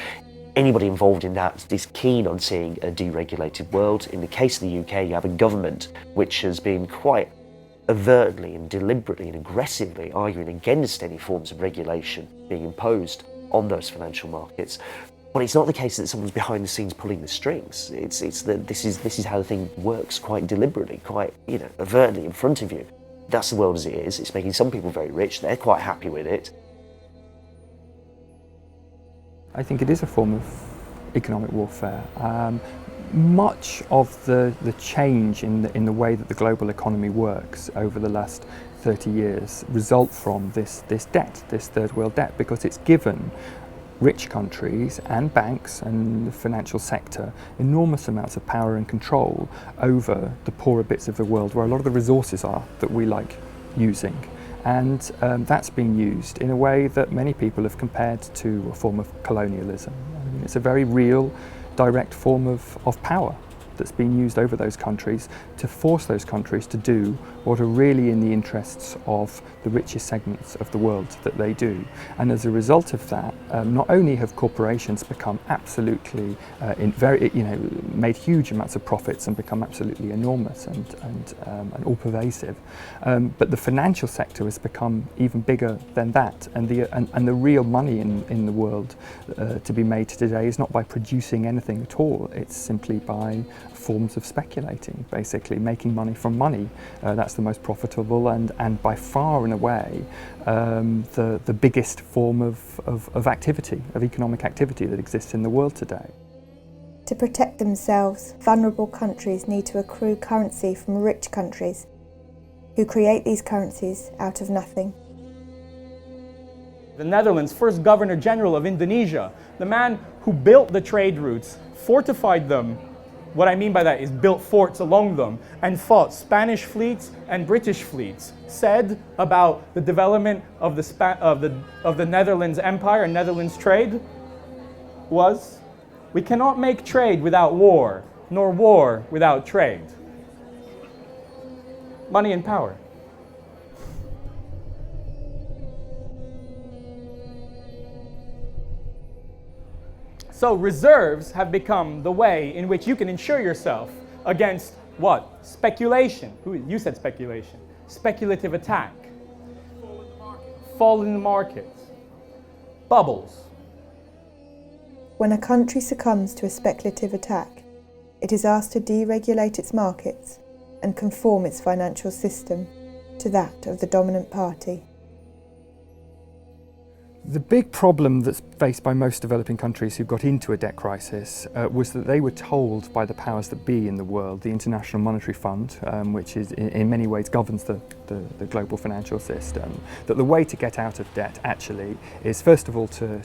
Anybody involved in that is keen on seeing a deregulated world. In the case of the UK, you have a government which has been quite overtly and deliberately and aggressively arguing against any forms of regulation being imposed on those financial markets. But it's not the case that someone's behind the scenes pulling the strings. It's that this is how the thing works, quite deliberately, quite overtly in front of you. That's the world as it is. It's making some people very rich. They're quite happy with it. I think it is a form of economic warfare. Much of the change in the way that the global economy works over the last 30 years result from this debt, this third world debt, because it's given rich countries and banks and the financial sector enormous amounts of power and control over the poorer bits of the world where a lot of the resources are that we like using. And that's been used in a way that many people have compared to a form of colonialism. I mean, it's a very real, direct form of power that's been used over those countries to force those countries to do what are really in the interests of the richest segments of the world that they do. And as a result of that, not only have corporations become absolutely, made huge amounts of profits and become absolutely enormous and all pervasive, but the financial sector has become even bigger than that. And the real money in the world to be made today is not by producing anything at all. It's simply by forms of speculating, basically making money from money. That's the most profitable and by far and away the biggest form of activity, of economic activity that exists in the world today. To protect themselves, vulnerable countries need to accrue currency from rich countries, who create these currencies out of nothing. The Netherlands' first Governor-General of Indonesia, the man who built the trade routes, fortified them. What I mean by that is built forts along them and fought Spanish fleets and British fleets, said about the development of the Netherlands Empire and Netherlands trade was, "We cannot make trade without war, nor war without trade." Money and power. So reserves have become the way in which you can insure yourself against what? Speculation. You said speculation. Speculative attack. Fall in the market. Bubbles. When a country succumbs to a speculative attack, it is asked to deregulate its markets and conform its financial system to that of the dominant party. The big problem that's faced by most developing countries who got into a debt crisis was that they were told by the powers that be in the world, the International Monetary Fund, which is in many ways governs the global financial system, that the way to get out of debt actually is first of all to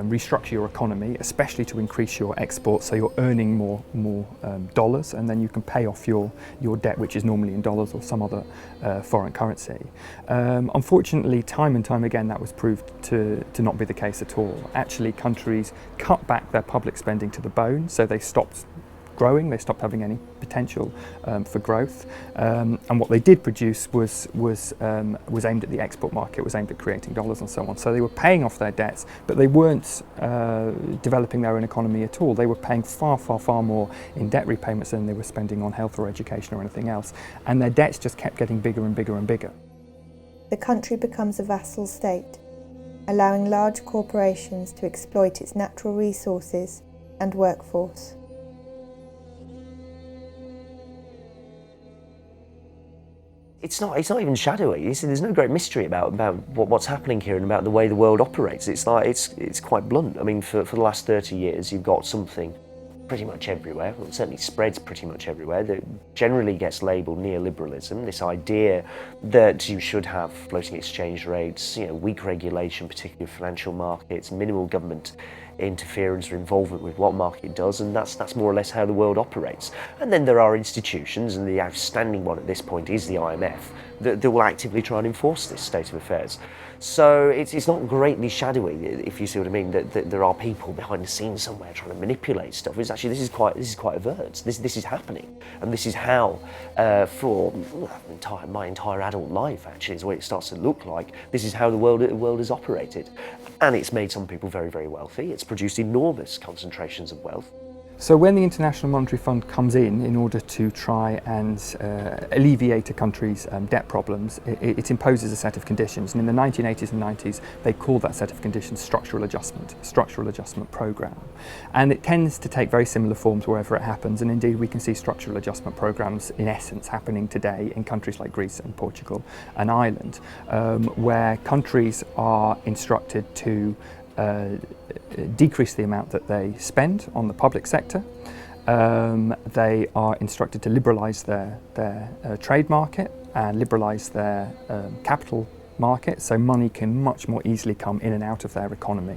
restructure your economy, especially to increase your exports so you're earning more dollars, and then you can pay off your debt, which is normally in dollars or some other foreign currency. Unfortunately, time and time again that was proved to not be the case at all. Actually, countries cut back their public spending to the bone, so they stopped growing, they stopped having any potential for growth, and what they did produce was aimed at the export market, was aimed at creating dollars and so on. So they were paying off their debts, but they weren't developing their own economy at all. They were paying far, far, far more in debt repayments than they were spending on health or education or anything else, and their debts just kept getting bigger and bigger and bigger. The country becomes a vassal state, allowing large corporations to exploit its natural resources and workforce. It's not even shadowy. There's no great mystery about what's happening here and about the way the world operates. It's quite blunt. I mean, for the last 30 years, you've got something pretty much everywhere, well, it certainly spreads pretty much everywhere, that generally gets labelled neoliberalism, this idea that you should have floating exchange rates, weak regulation, particularly of financial markets, minimal government interference or involvement with what market does, and that's more or less how the world operates. And then there are institutions, and the outstanding one at this point is the IMF, that will actively try and enforce this state of affairs. So it's not greatly shadowy, if you see what I mean, that there are people behind the scenes somewhere trying to manipulate stuff. It's actually, this is quite overt. This is happening, and this is how, for my entire adult life, actually, is the way it starts to look like. This is how the world is operated, and it's made some people very, very wealthy. It's produced enormous concentrations of wealth. So when the International Monetary Fund comes in order to try and alleviate a country's debt problems, it imposes a set of conditions. And in the 1980s and 90s, they called that set of conditions structural adjustment program. And it tends to take very similar forms wherever it happens. And indeed, we can see structural adjustment programs in essence happening today in countries like Greece and Portugal and Ireland, where countries are instructed to decrease the amount that they spend on the public sector. They are instructed to liberalise their trade market and liberalise their capital market, so money can much more easily come in and out of their economy.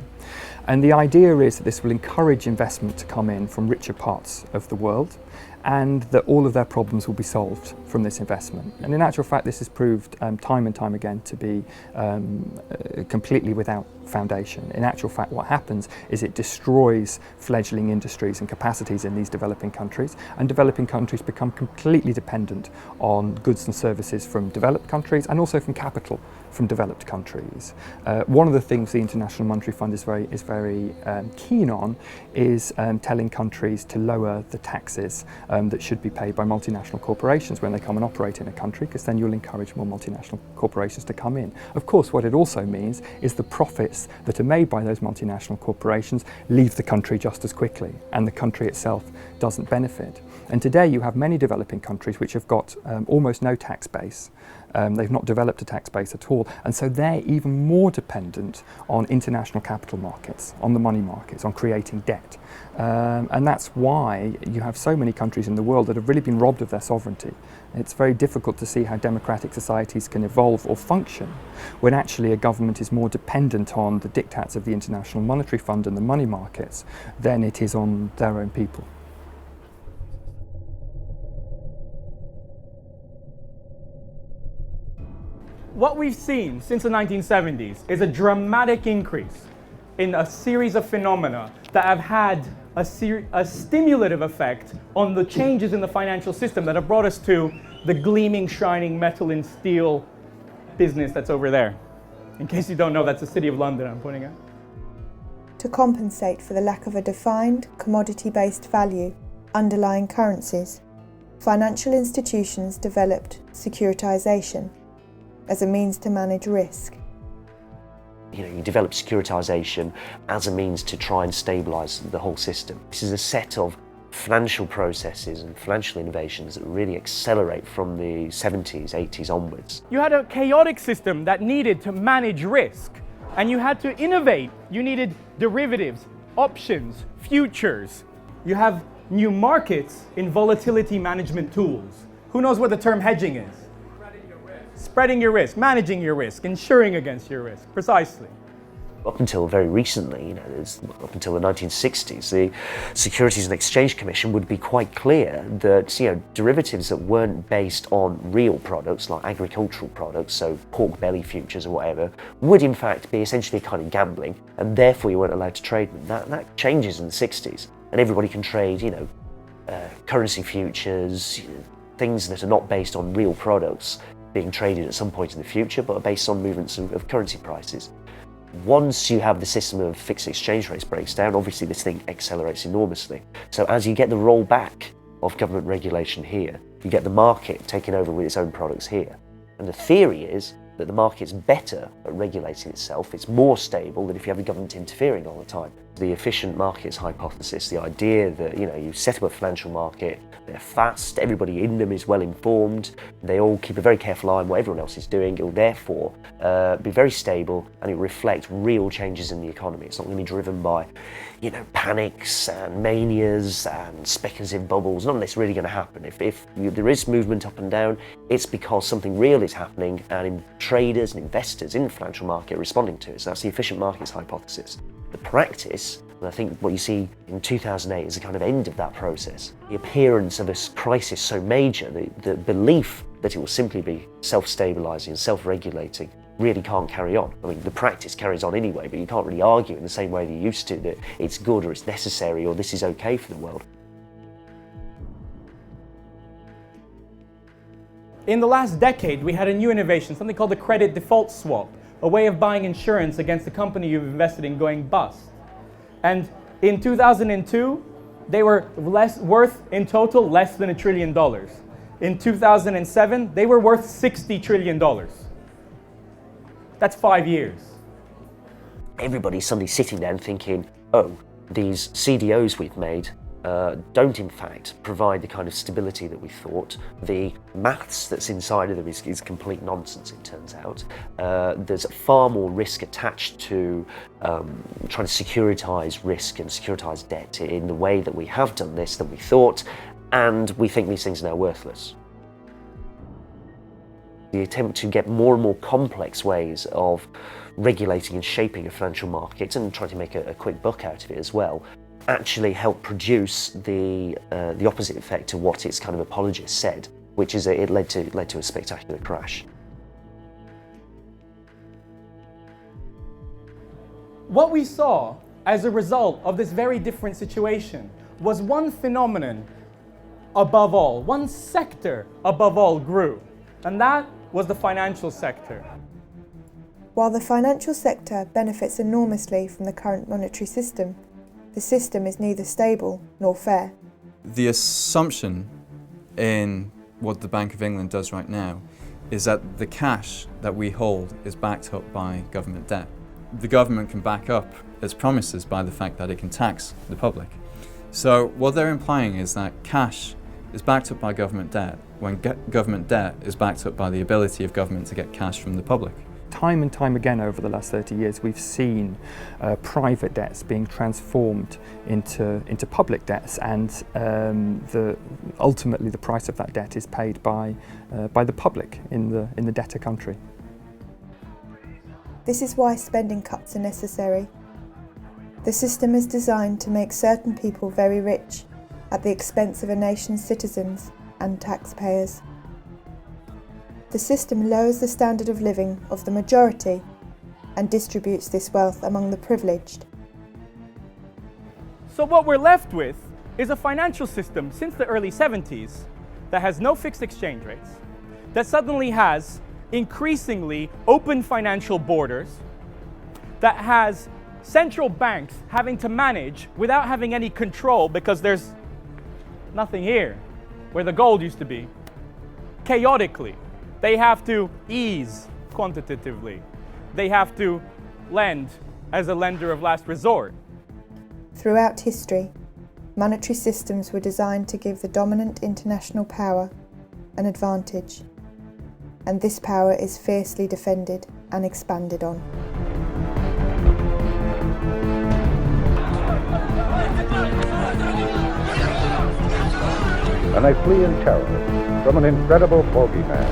And the idea is that this will encourage investment to come in from richer parts of the world, and that all of their problems will be solved from this investment. And in actual fact, this has proved time and time again to be completely without foundation. In actual fact, what happens is it destroys fledgling industries and capacities in these developing countries, and developing countries become completely dependent on goods and services from developed countries and also from capital from developed countries. One of the things the International Monetary Fund is very keen on is telling countries to lower the taxes that should be paid by multinational corporations when they come and operate in a country, because then you'll encourage more multinational corporations to come in. Of course, what it also means is the profits that are made by those multinational corporations leave the country just as quickly, and the country itself doesn't benefit. And today you have many developing countries which have got almost no tax base. They've not developed a tax base at all, and so they're even more dependent on international capital markets, on the money markets, on creating debt. And that's why you have so many countries in the world that have really been robbed of their sovereignty. It's very difficult to see how democratic societies can evolve or function when actually a government is more dependent on the diktats of the International Monetary Fund and the money markets than it is on their own people. What we've seen since the 1970s is a dramatic increase in a series of phenomena that have had a stimulative effect on the changes in the financial system that have brought us to the gleaming, shining metal and steel business that's over there. In case you don't know, that's the City of London I'm pointing at. To compensate for the lack of a defined, commodity-based value underlying currencies, financial institutions developed securitization as a means to manage risk. You develop securitization as a means to try and stabilize the whole system. This is a set of financial processes and financial innovations that really accelerate from the 70s, 80s onwards. You had a chaotic system that needed to manage risk, and you had to innovate. You needed derivatives, options, futures. You have new markets in volatility management tools. Who knows what the term hedging is? Spreading your risk, managing your risk, insuring against your risk, precisely. Up until very recently, up until the 1960s, the Securities and Exchange Commission would be quite clear that derivatives that weren't based on real products, like agricultural products, so pork belly futures or whatever, would in fact be essentially kind of gambling, and therefore you weren't allowed to trade them. That changes in the 60s, and everybody can trade, currency futures, things that are not based on real products, being traded at some point in the future, but are based on movements of currency prices. Once you have the system of fixed exchange rates breaks down, obviously this thing accelerates enormously. So as you get the rollback of government regulation here, you get the market taking over with its own products here. And the theory is that the market's better at regulating itself, it's more stable than if you have the government interfering all the time. The efficient markets hypothesis, the idea that you set up a financial market, they're fast, everybody in them is well informed, they all keep a very careful eye on what everyone else is doing, it will therefore be very stable and it will reflect real changes in the economy. It's not going to be driven by panics and manias and speculative bubbles. None of this really going to happen. If there is movement up and down, it's because something real is happening and traders and investors in the financial market are responding to it. So that's the efficient markets hypothesis. The practice, and I think what you see in 2008 is the kind of end of that process. The appearance of a crisis so major, the belief that it will simply be self-stabilising and self-regulating really can't carry on. I mean, the practice carries on anyway, but you can't really argue in the same way that you used to, that it's good or it's necessary or this is okay for the world. In the last decade, we had a new innovation, something called the credit default swap, a way of buying insurance against the company you've invested in going bust. And in 2002, they were worth in total less than $1 trillion. In 2007, they were worth $60 trillion. That's 5 years. Everybody's suddenly sitting there and thinking, oh, these CDOs we've made don't in fact provide the kind of stability that we thought. The maths that's inside of them is complete nonsense, it turns out. There's far more risk attached to trying to securitize risk and securitize debt in the way that we have done this than we thought, and we think these things are now worthless. The attempt to get more and more complex ways of regulating and shaping a financial market and trying to make a quick buck out of it as well actually helped produce the opposite effect to what its kind of apologists said, which is that it led to a spectacular crash. What we saw as a result of this very different situation was one phenomenon above all, one sector above all grew, and that was the financial sector. While the financial sector benefits enormously from the current monetary system, the system is neither stable nor fair. The assumption in what the Bank of England does right now is that the cash that we hold is backed up by government debt. The government can back up its promises by the fact that it can tax the public. So what they're implying is that cash is backed up by government debt when government debt is backed up by the ability of government to get cash from the public. Time and time again over the last 30 years, we've seen private debts being transformed into public debts, and ultimately the price of that debt is paid by the public in the debtor country. This is why spending cuts are necessary. The system is designed to make certain people very rich at the expense of a nation's citizens and taxpayers. The system lowers the standard of living of the majority and distributes this wealth among the privileged. So what we're left with is a financial system since the early 70s that has no fixed exchange rates, that suddenly has increasingly open financial borders, that has central banks having to manage without having any control because there's nothing here where the gold used to be. Chaotically, they have to ease quantitatively. They have to lend as a lender of last resort. Throughout history, monetary systems were designed to give the dominant international power an advantage, and this power is fiercely defended and expanded on. And they flee in terror from an incredible bogeyman.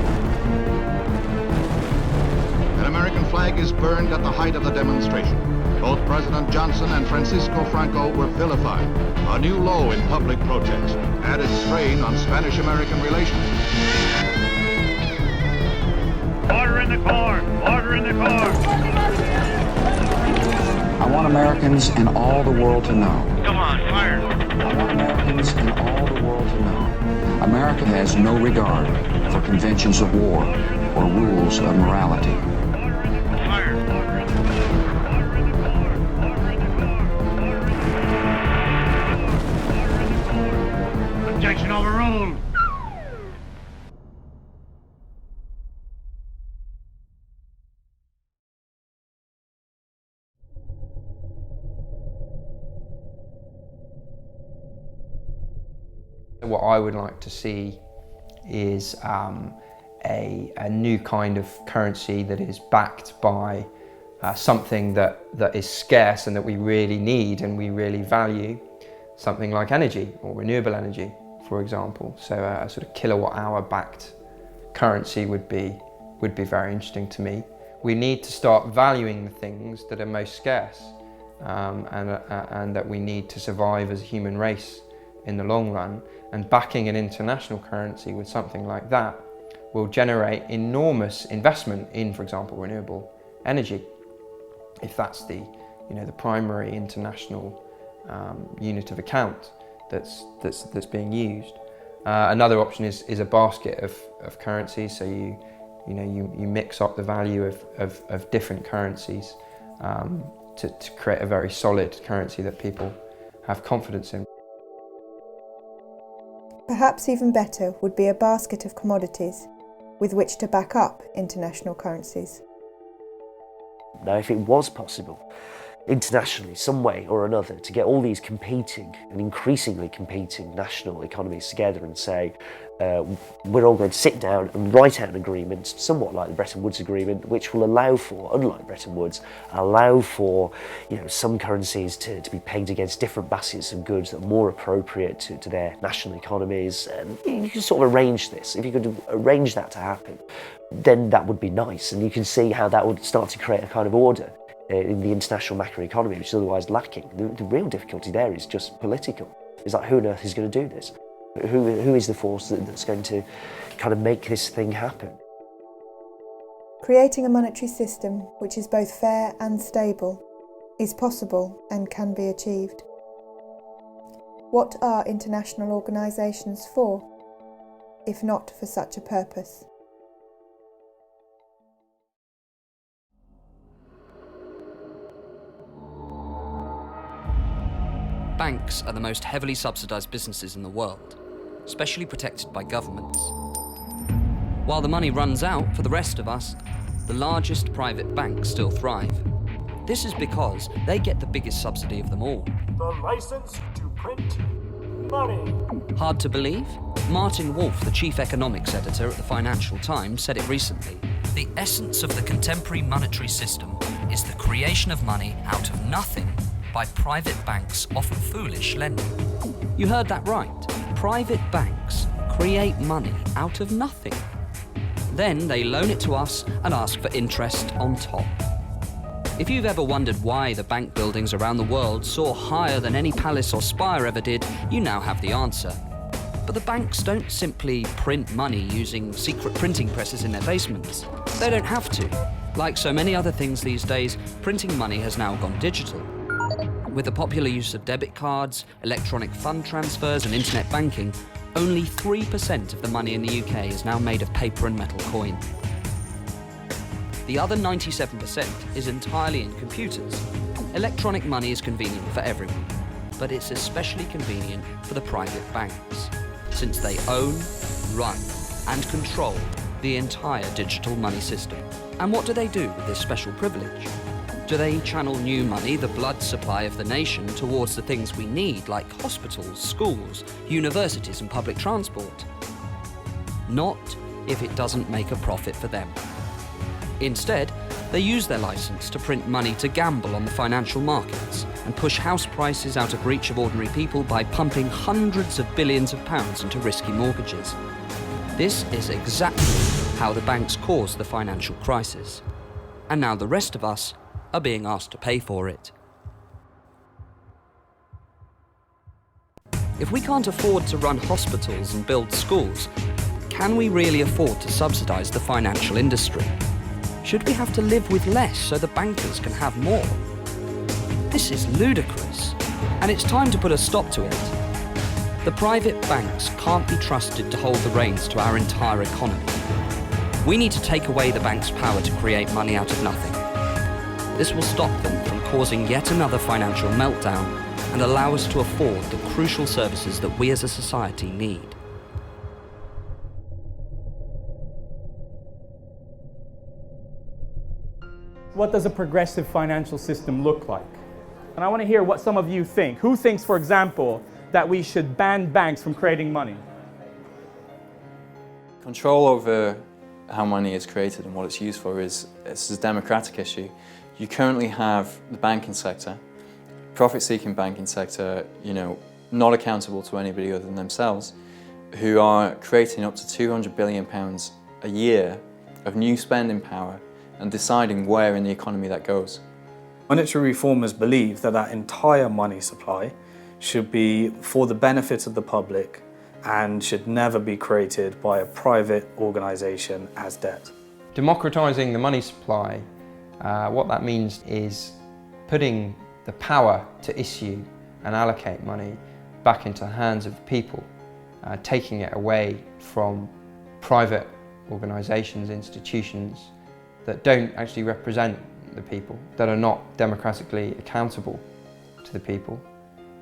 An American flag is burned at the height of the demonstration. Both President Johnson and Francisco Franco were vilified. A new low in public protest added strain on Spanish-American relations. Order in the court! Order in the court! I want Americans and all the world to know. Come on, fire! I want Americans and all the world to know. America has no regard for conventions of war or rules of morality. Fire! Objection overruled! What I would like to see is a new kind of currency that is backed by something that is scarce and that we really need and we really value, something like energy or renewable energy, for example. So a sort of kilowatt-hour backed currency would be very interesting to me. We need to start valuing the things that are most scarce and that we need to survive as a human race in the long run, and backing an international currency with something like that will generate enormous investment in, for example, renewable energy, if that's the primary international unit of account that's being used. Another option is a basket of currencies, so you mix up the value of different currencies to create a very solid currency that people have confidence in. Perhaps even better would be a basket of commodities with which to back up international currencies. Now, if it was possible, internationally, some way or another, to get all these competing and increasingly competing national economies together and say, we're all going to sit down and write out an agreement, somewhat like the Bretton Woods Agreement, which will allow for, unlike Bretton Woods, allow for some currencies to be pegged against different baskets of goods that are more appropriate to their national economies. And you can sort of arrange this. If you could arrange that to happen, then that would be nice, and you can see how that would start to create a kind of order in the international macroeconomy, which is otherwise lacking. The real difficulty there is just political. It's like, who on earth is going to do this? Who is the force that's going to kind of make this thing happen? Creating a monetary system which is both fair and stable is possible and can be achieved. What are international organisations for, if not for such a purpose? Banks are the most heavily subsidised businesses in the world, specially protected by governments. While the money runs out for the rest of us, the largest private banks still thrive. This is because they get the biggest subsidy of them all. The license to print money. Hard to believe? Martin Wolf, the chief economics editor at the Financial Times, said it recently. The essence of the contemporary monetary system is the creation of money out of nothing by private banks' often foolish lending. You heard that right. Private banks create money out of nothing. Then they loan it to us and ask for interest on top. If you've ever wondered why the bank buildings around the world soar higher than any palace or spire ever did, you now have the answer. But the banks don't simply print money using secret printing presses in their basements. They don't have to. Like so many other things these days, printing money has now gone digital. With the popular use of debit cards, electronic fund transfers and internet banking, only 3% of the money in the UK is now made of paper and metal coin. The other 97% is entirely in computers. Electronic money is convenient for everyone, but it's especially convenient for the private banks, since they own, run, and control the entire digital money system. And what do they do with this special privilege? Do they channel new money, the blood supply of the nation, towards the things we need, like hospitals, schools, universities and public transport? Not if it doesn't make a profit for them. Instead, they use their license to print money to gamble on the financial markets and push house prices out of reach of ordinary people by pumping hundreds of billions of pounds into risky mortgages. This is exactly how the banks caused the financial crisis. And now the rest of us are being asked to pay for it. If we can't afford to run hospitals and build schools, can we really afford to subsidise the financial industry? Should we have to live with less so the bankers can have more? This is ludicrous, and it's time to put a stop to it. The private banks can't be trusted to hold the reins to our entire economy. We need to take away the bank's power to create money out of nothing. This will stop them from causing yet another financial meltdown and allow us to afford the crucial services that we as a society need. What does a progressive financial system look like? And I want to hear what some of you think. Who thinks, for example, that we should ban banks from creating money? Control over how money is created and what it's used for is a democratic issue. You currently have the banking sector, profit-seeking banking sector, not accountable to anybody other than themselves, who are creating up to £200 billion a year of new spending power and deciding where in the economy that goes. Monetary reformers believe that that entire money supply should be for the benefit of the public and should never be created by a private organisation as debt. Democratising the money supply, what that means is putting the power to issue and allocate money back into the hands of the people, taking it away from private organisations, institutions that don't actually represent the people, that are not democratically accountable to the people.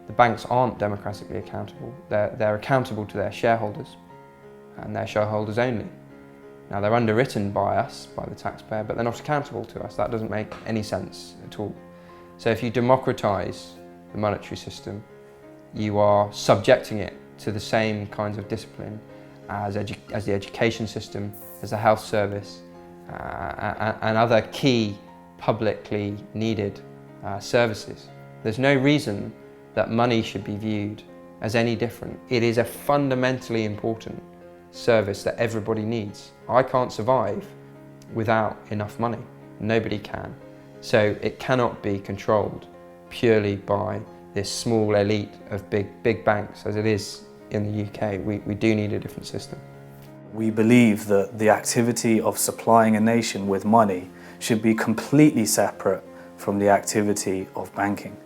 The banks aren't democratically accountable. They're accountable to their shareholders and their shareholders only. Now they're underwritten by us, by the taxpayer, but they're not accountable to us. That doesn't make any sense at all. So if you democratise the monetary system, you are subjecting it to the same kinds of discipline as the education system, as the health service, and other key publicly needed services. There's no reason that money should be viewed as any different. It is a fundamentally important service that everybody needs. I can't survive without enough money. Nobody can. So it cannot be controlled purely by this small elite of big banks as it is in the UK. We do need a different system. We believe that the activity of supplying a nation with money should be completely separate from the activity of banking.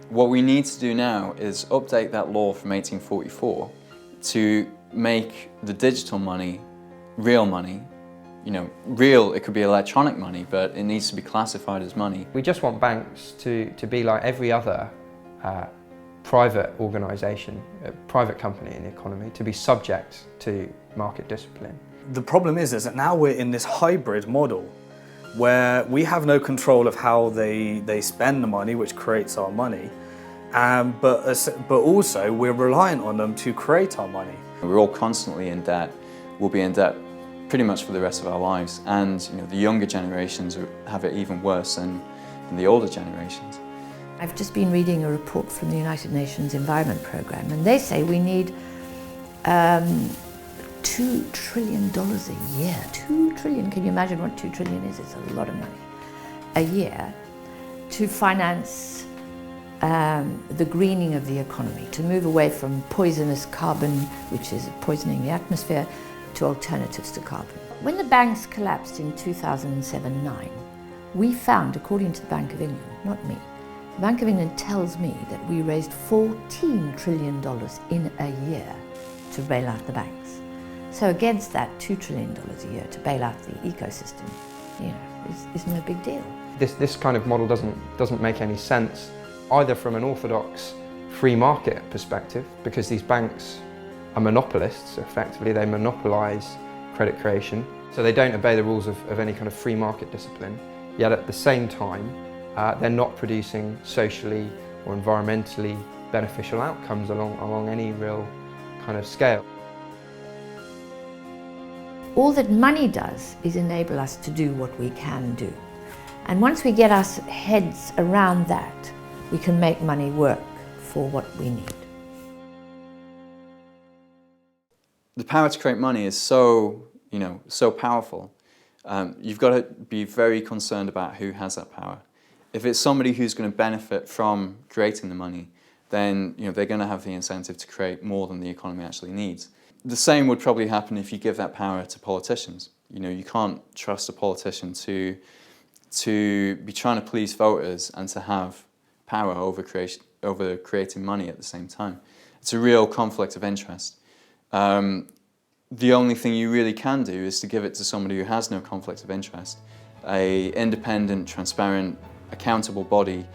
What we need to do now is update that law from 1844 to make the digital money real money. Real, it could be electronic money, but it needs to be classified as money. We just want banks to be like every other private organisation, private company in the economy, to be subject to market discipline. The problem is that now we're in this hybrid model where we have no control of how they spend the money, which creates our money, but also we're reliant on them to create our money. We're all constantly in debt. We'll be in debt pretty much for the rest of our lives, and the younger generations have it even worse than the older generations. I've just been reading a report from the United Nations Environment Programme, and they say we need $2 trillion a year. 2 trillion, can you imagine what 2 trillion is? It's a lot of money. A year to finance the greening of the economy, to move away from poisonous carbon, which is poisoning the atmosphere, to alternatives to carbon. When the banks collapsed in 2007-9, we found, according to the Bank of England, not me, the Bank of England tells me that we raised $14 trillion in a year to bail out the banks. So against that $2 trillion a year to bail out the ecosystem, is no big deal. This kind of model doesn't make any sense, either from an orthodox free market perspective, because these banks are monopolists, so effectively they monopolise credit creation, so they don't obey the rules of any kind of free market discipline, yet at the same time they're not producing socially or environmentally beneficial outcomes along any real kind of scale. All that money does is enable us to do what we can do. And once we get our heads around that, we can make money work for what we need. The power to create money is so powerful. You've got to be very concerned about who has that power. If it's somebody who's going to benefit from creating the money, then they're going to have the incentive to create more than the economy actually needs. The same would probably happen if you give that power to politicians. You can't trust a politician to be trying to please voters and to have power over creating money at the same time. It's a real conflict of interest. The only thing you really can do is to give it to somebody who has no conflict of interest, an independent, transparent, accountable body.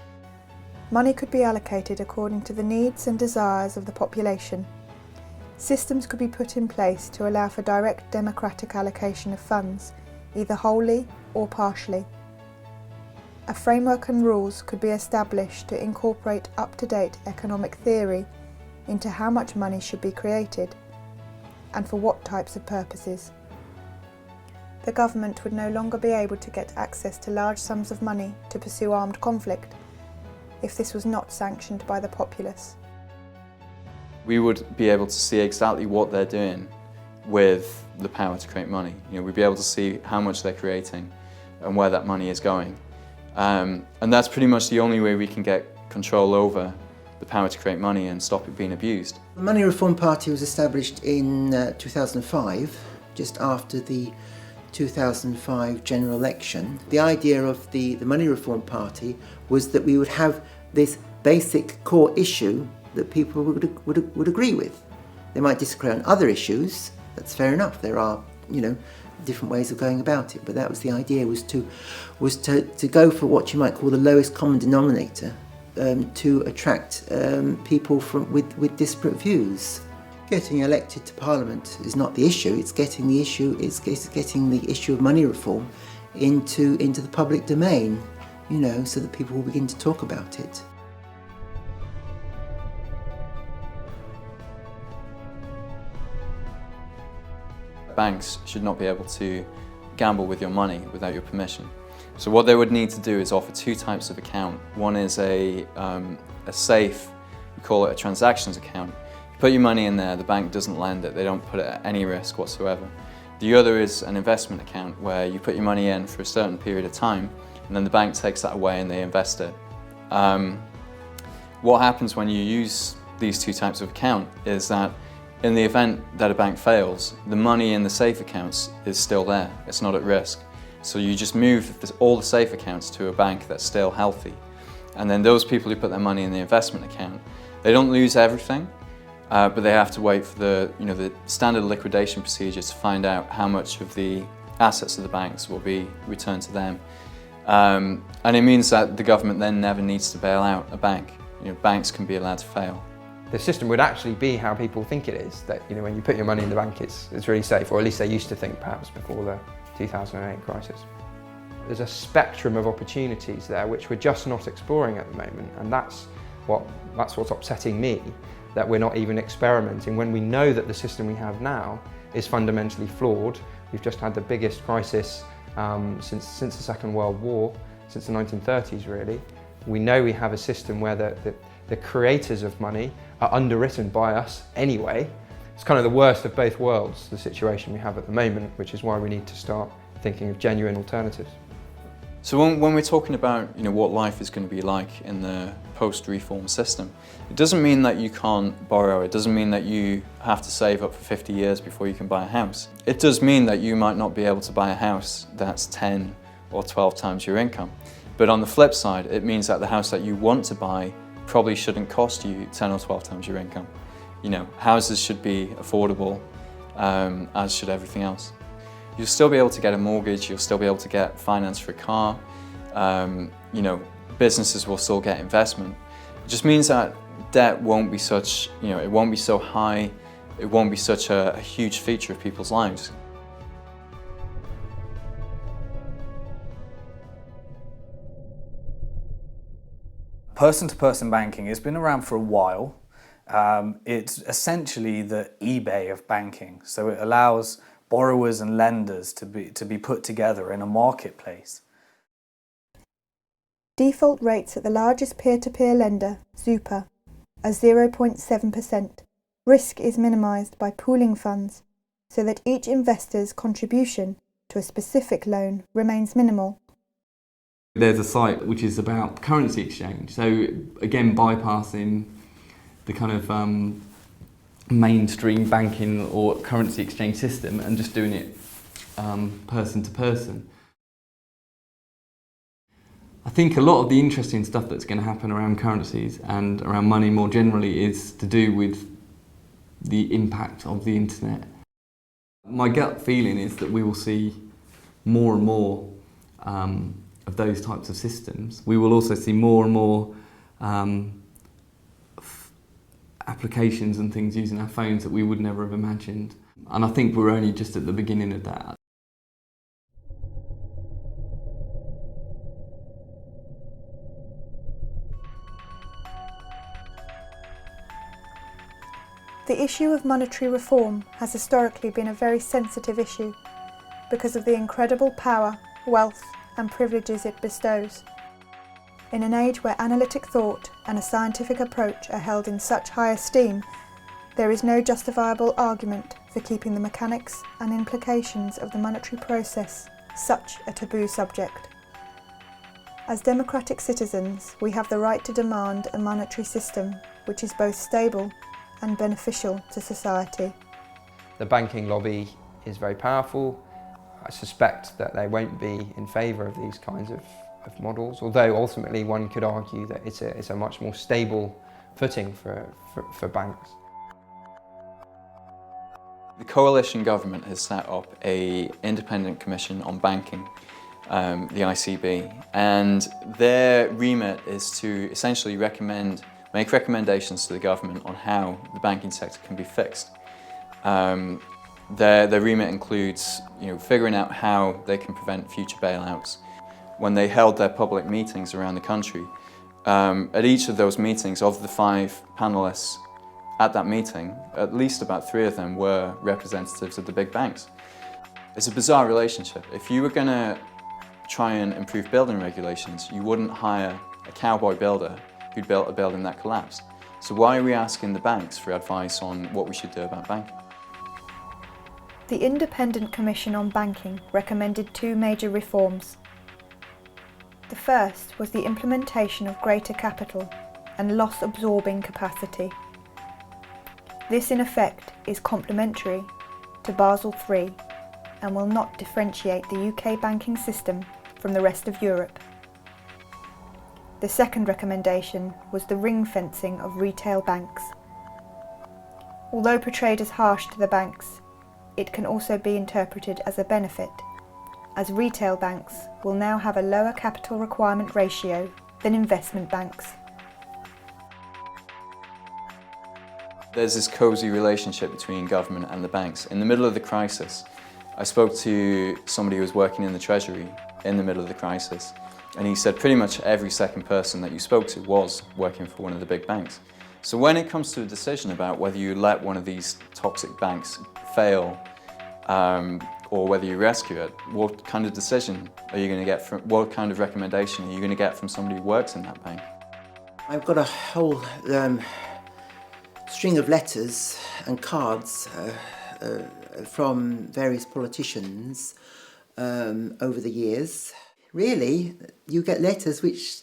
Money could be allocated according to the needs and desires of the population. Systems could be put in place to allow for direct democratic allocation of funds, either wholly or partially. A framework and rules could be established to incorporate up-to-date economic theory into how much money should be created and for what types of purposes. The government would no longer be able to get access to large sums of money to pursue armed conflict if this was not sanctioned by the populace. We would be able to see exactly what they're doing with the power to create money. We'd be able to see how much they're creating and where that money is going. And that's pretty much the only way we can get control over the power to create money and stop it being abused. The Money Reform Party was established in 2005, just after the 2005 general election. The idea of the Money Reform Party was that we would have this basic core issue that people would agree with. They might disagree on other issues, that's fair enough. There are, different ways of going about it, but that was the idea, was to go for what you might call the lowest common denominator, to attract people with disparate views. Getting elected to Parliament is not the issue, it's getting the issue of money reform into the public domain, so that people will begin to talk about it. Banks should not be able to gamble with your money without your permission. So what they would need to do is offer two types of account. One is a safe, we call it a transactions account. You put your money in there, the bank doesn't lend it, they don't put it at any risk whatsoever. The other is an investment account where you put your money in for a certain period of time and then the bank takes that away and they invest it. What happens when you use these two types of account is that in the event that a bank fails, the money in the safe accounts is still there, it's not at risk. So you just move all the safe accounts to a bank that's still healthy. And then those people who put their money in the investment account, they don't lose everything, but they have to wait for the standard liquidation procedure to find out how much of the assets of the banks will be returned to them. And it means that the government then never needs to bail out a bank. Banks can be allowed to fail. The system would actually be how people think it is, that when you put your money in the bank it's really safe, or at least they used to think perhaps before the 2008 crisis. There's a spectrum of opportunities there which we're just not exploring at the moment, and that's That's what's upsetting me, that we're not even experimenting when we know that the system we have now is fundamentally flawed. We've just had the biggest crisis since the Second World War, since the 1930s really. We know we have a system where the creators of money are underwritten by us anyway. It's kind of the worst of both worlds, the situation we have at the moment, which is why we need to start thinking of genuine alternatives. So when we're talking about what life is going to be like in the post-reform system, it doesn't mean that you can't borrow, it doesn't mean that you have to save up for 50 years before you can buy a house. It does mean that you might not be able to buy a house that's 10 or 12 times your income. But on the flip side, it means that the house that you want to buy probably shouldn't cost you 10 or 12 times your income. Houses should be affordable, as should everything else. You'll still be able to get a mortgage, you'll still be able to get finance for a car, businesses will still get investment. It just means that debt won't be such, it won't be so high, it won't be such a huge feature of people's lives. Person-to-person banking has been around for a while. It's essentially the eBay of banking, so it allows borrowers and lenders to be put together in a marketplace. Default rates at the largest peer-to-peer lender, Zupa, are 0.7%. Risk is minimised by pooling funds so that each investor's contribution to a specific loan remains minimal. There's a site which is about currency exchange, so again bypassing the kind of mainstream banking or currency exchange system and just doing it person to person. I think a lot of the interesting stuff that's going to happen around currencies and around money more generally is to do with the impact of the internet. My gut feeling is that we will see more and more of those types of systems. We will also see more and more applications and things using our phones that we would never have imagined. And I think we're only just at the beginning of that. The issue of monetary reform has historically been a very sensitive issue because of the incredible power, wealth and privileges it bestows. In an age where analytic thought and a scientific approach are held in such high esteem, there is no justifiable argument for keeping the mechanics and implications of the monetary process such a taboo subject. As democratic citizens, we have the right to demand a monetary system which is both stable and beneficial to society. The banking lobby is very powerful. I suspect that they won't be in favour of these kinds of models, although ultimately one could argue that it's a much more stable footing for banks. The coalition government has set up an independent commission on banking, the ICB, and their remit is to essentially make recommendations to the government on how the banking sector can be fixed. Their remit includes figuring out how they can prevent future bailouts. When they held their public meetings around the country, at each of those meetings, of the 5 panellists at that meeting, at least about 3 of them were representatives of the big banks. It's a bizarre relationship. If you were going to try and improve building regulations, you wouldn't hire a cowboy builder who'd built a building that collapsed. So why are we asking the banks for advice on what we should do about banking? The Independent Commission on Banking recommended 2 major reforms. The first was the implementation of greater capital and loss-absorbing capacity. This in effect is complementary to Basel III and will not differentiate the UK banking system from the rest of Europe. The second recommendation was the ring-fencing of retail banks. Although portrayed as harsh to the banks, it can also be interpreted as a benefit, as retail banks will now have a lower capital requirement ratio than investment banks. There's this cosy relationship between government and the banks. In the middle of the crisis, I spoke to somebody who was working in the Treasury in the middle of the crisis, And he said pretty much every second person that you spoke to was working for one of the big banks. So when it comes to a decision about whether you let one of these toxic banks fail or whether you rescue it, what kind of decision are you going to get from, what kind of recommendation are you going to get from somebody who works in that bank? I've got a whole string of letters and cards from various politicians over the years. Really, you get letters which,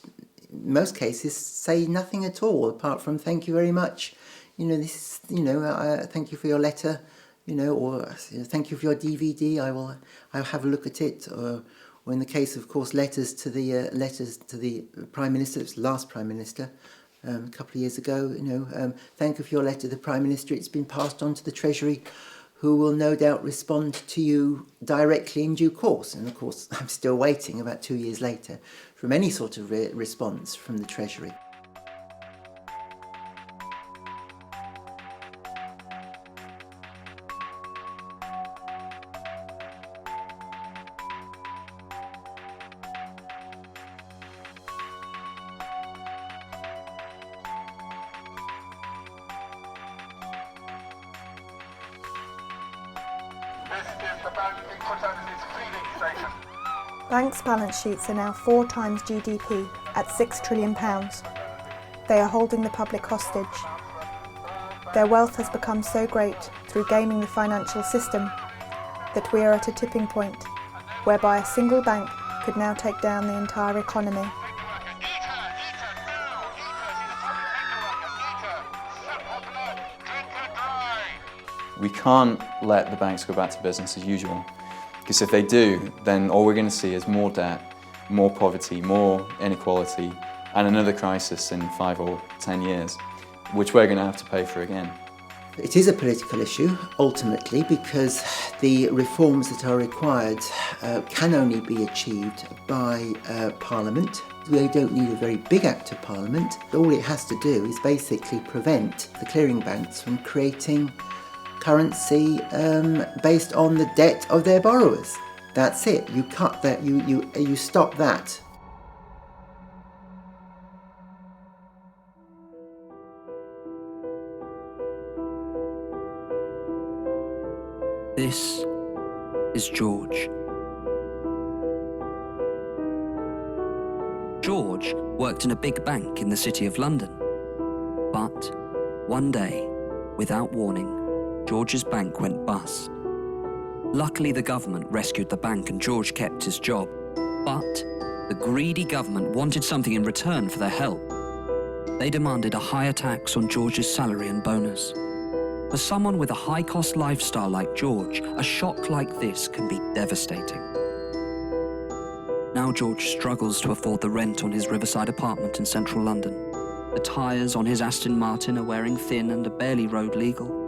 in most cases, say nothing at all apart from "thank you very much." Thank you for your letter. Or "thank you for your DVD. I'll have a look at it." Or in the case, of course, letters to the Prime Minister. It was the last Prime Minister a couple of years ago. "Thank you for your letter to the Prime Minister. It's been passed on to the Treasury, who will no doubt respond to you directly in due course." And of course, I'm still waiting about 2 years later from any sort of response from the Treasury. Banks' balance sheets are now 4 times GDP at £6 trillion. They are holding the public hostage. Their wealth has become so great through gaming the financial system that we are at a tipping point whereby a single bank could now take down the entire economy. We can't let the banks go back to business as usual, because if they do, then all we're going to see is more debt, more poverty, more inequality, and another crisis in 5 or 10 years, which we're going to have to pay for again. It is a political issue, ultimately, because the reforms that are required can only be achieved by Parliament. We don't need a very big act of Parliament. All it has to do is basically prevent the clearing banks from creating currency based on the debt of their borrowers. That's it. You cut that. You stop that. This is George. George worked in a big bank in the City of London. But one day, without warning, George's bank went bust. Luckily, the government rescued the bank and George kept his job. But the greedy government wanted something in return for their help. They demanded a higher tax on George's salary and bonus. For someone with a high-cost lifestyle like George, a shock like this can be devastating. Now George struggles to afford the rent on his riverside apartment in central London. The tyres on his Aston Martin are wearing thin and are barely road legal.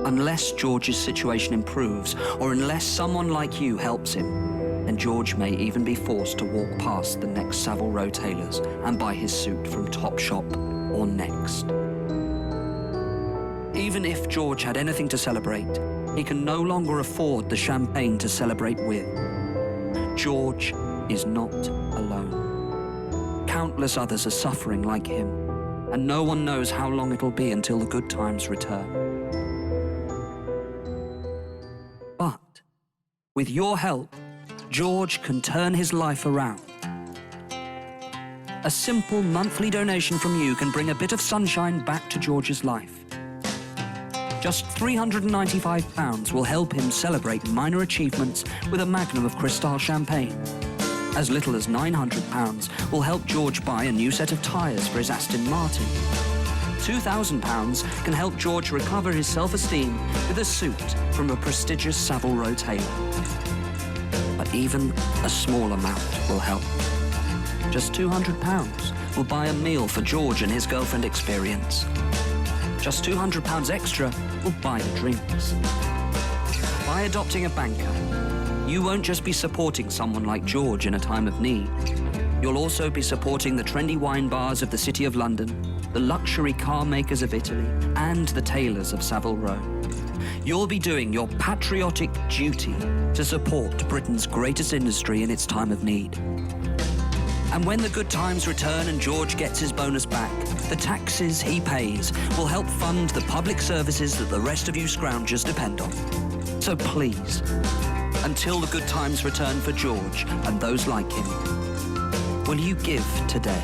Unless George's situation improves, or unless someone like you helps him, then George may even be forced to walk past the next Savile Row tailors and buy his suit from Topshop or Next. Even if George had anything to celebrate, he can no longer afford the champagne to celebrate with. George is not alone. Countless others are suffering like him, and no one knows how long it'll be until the good times return. But with your help, George can turn his life around. A simple monthly donation from you can bring a bit of sunshine back to George's life. Just £395 will help him celebrate minor achievements with a magnum of Cristal champagne. As little as £900 will help George buy a new set of tyres for his Aston Martin. £2,000 can help George recover his self-esteem with a suit from a prestigious Savile Row tailor. But even a small amount will help. Just £200 will buy a meal for George and his girlfriend Experience. Just £200 extra will buy the drinks. By adopting a banker, you won't just be supporting someone like George in a time of need. You'll also be supporting the trendy wine bars of the City of London, the luxury car makers of Italy, and the tailors of Savile Row. You'll be doing your patriotic duty to support Britain's greatest industry in its time of need. And when the good times return and George gets his bonus back, the taxes he pays will help fund the public services that the rest of you scroungers depend on. So please, until the good times return for George and those like him, will you give today?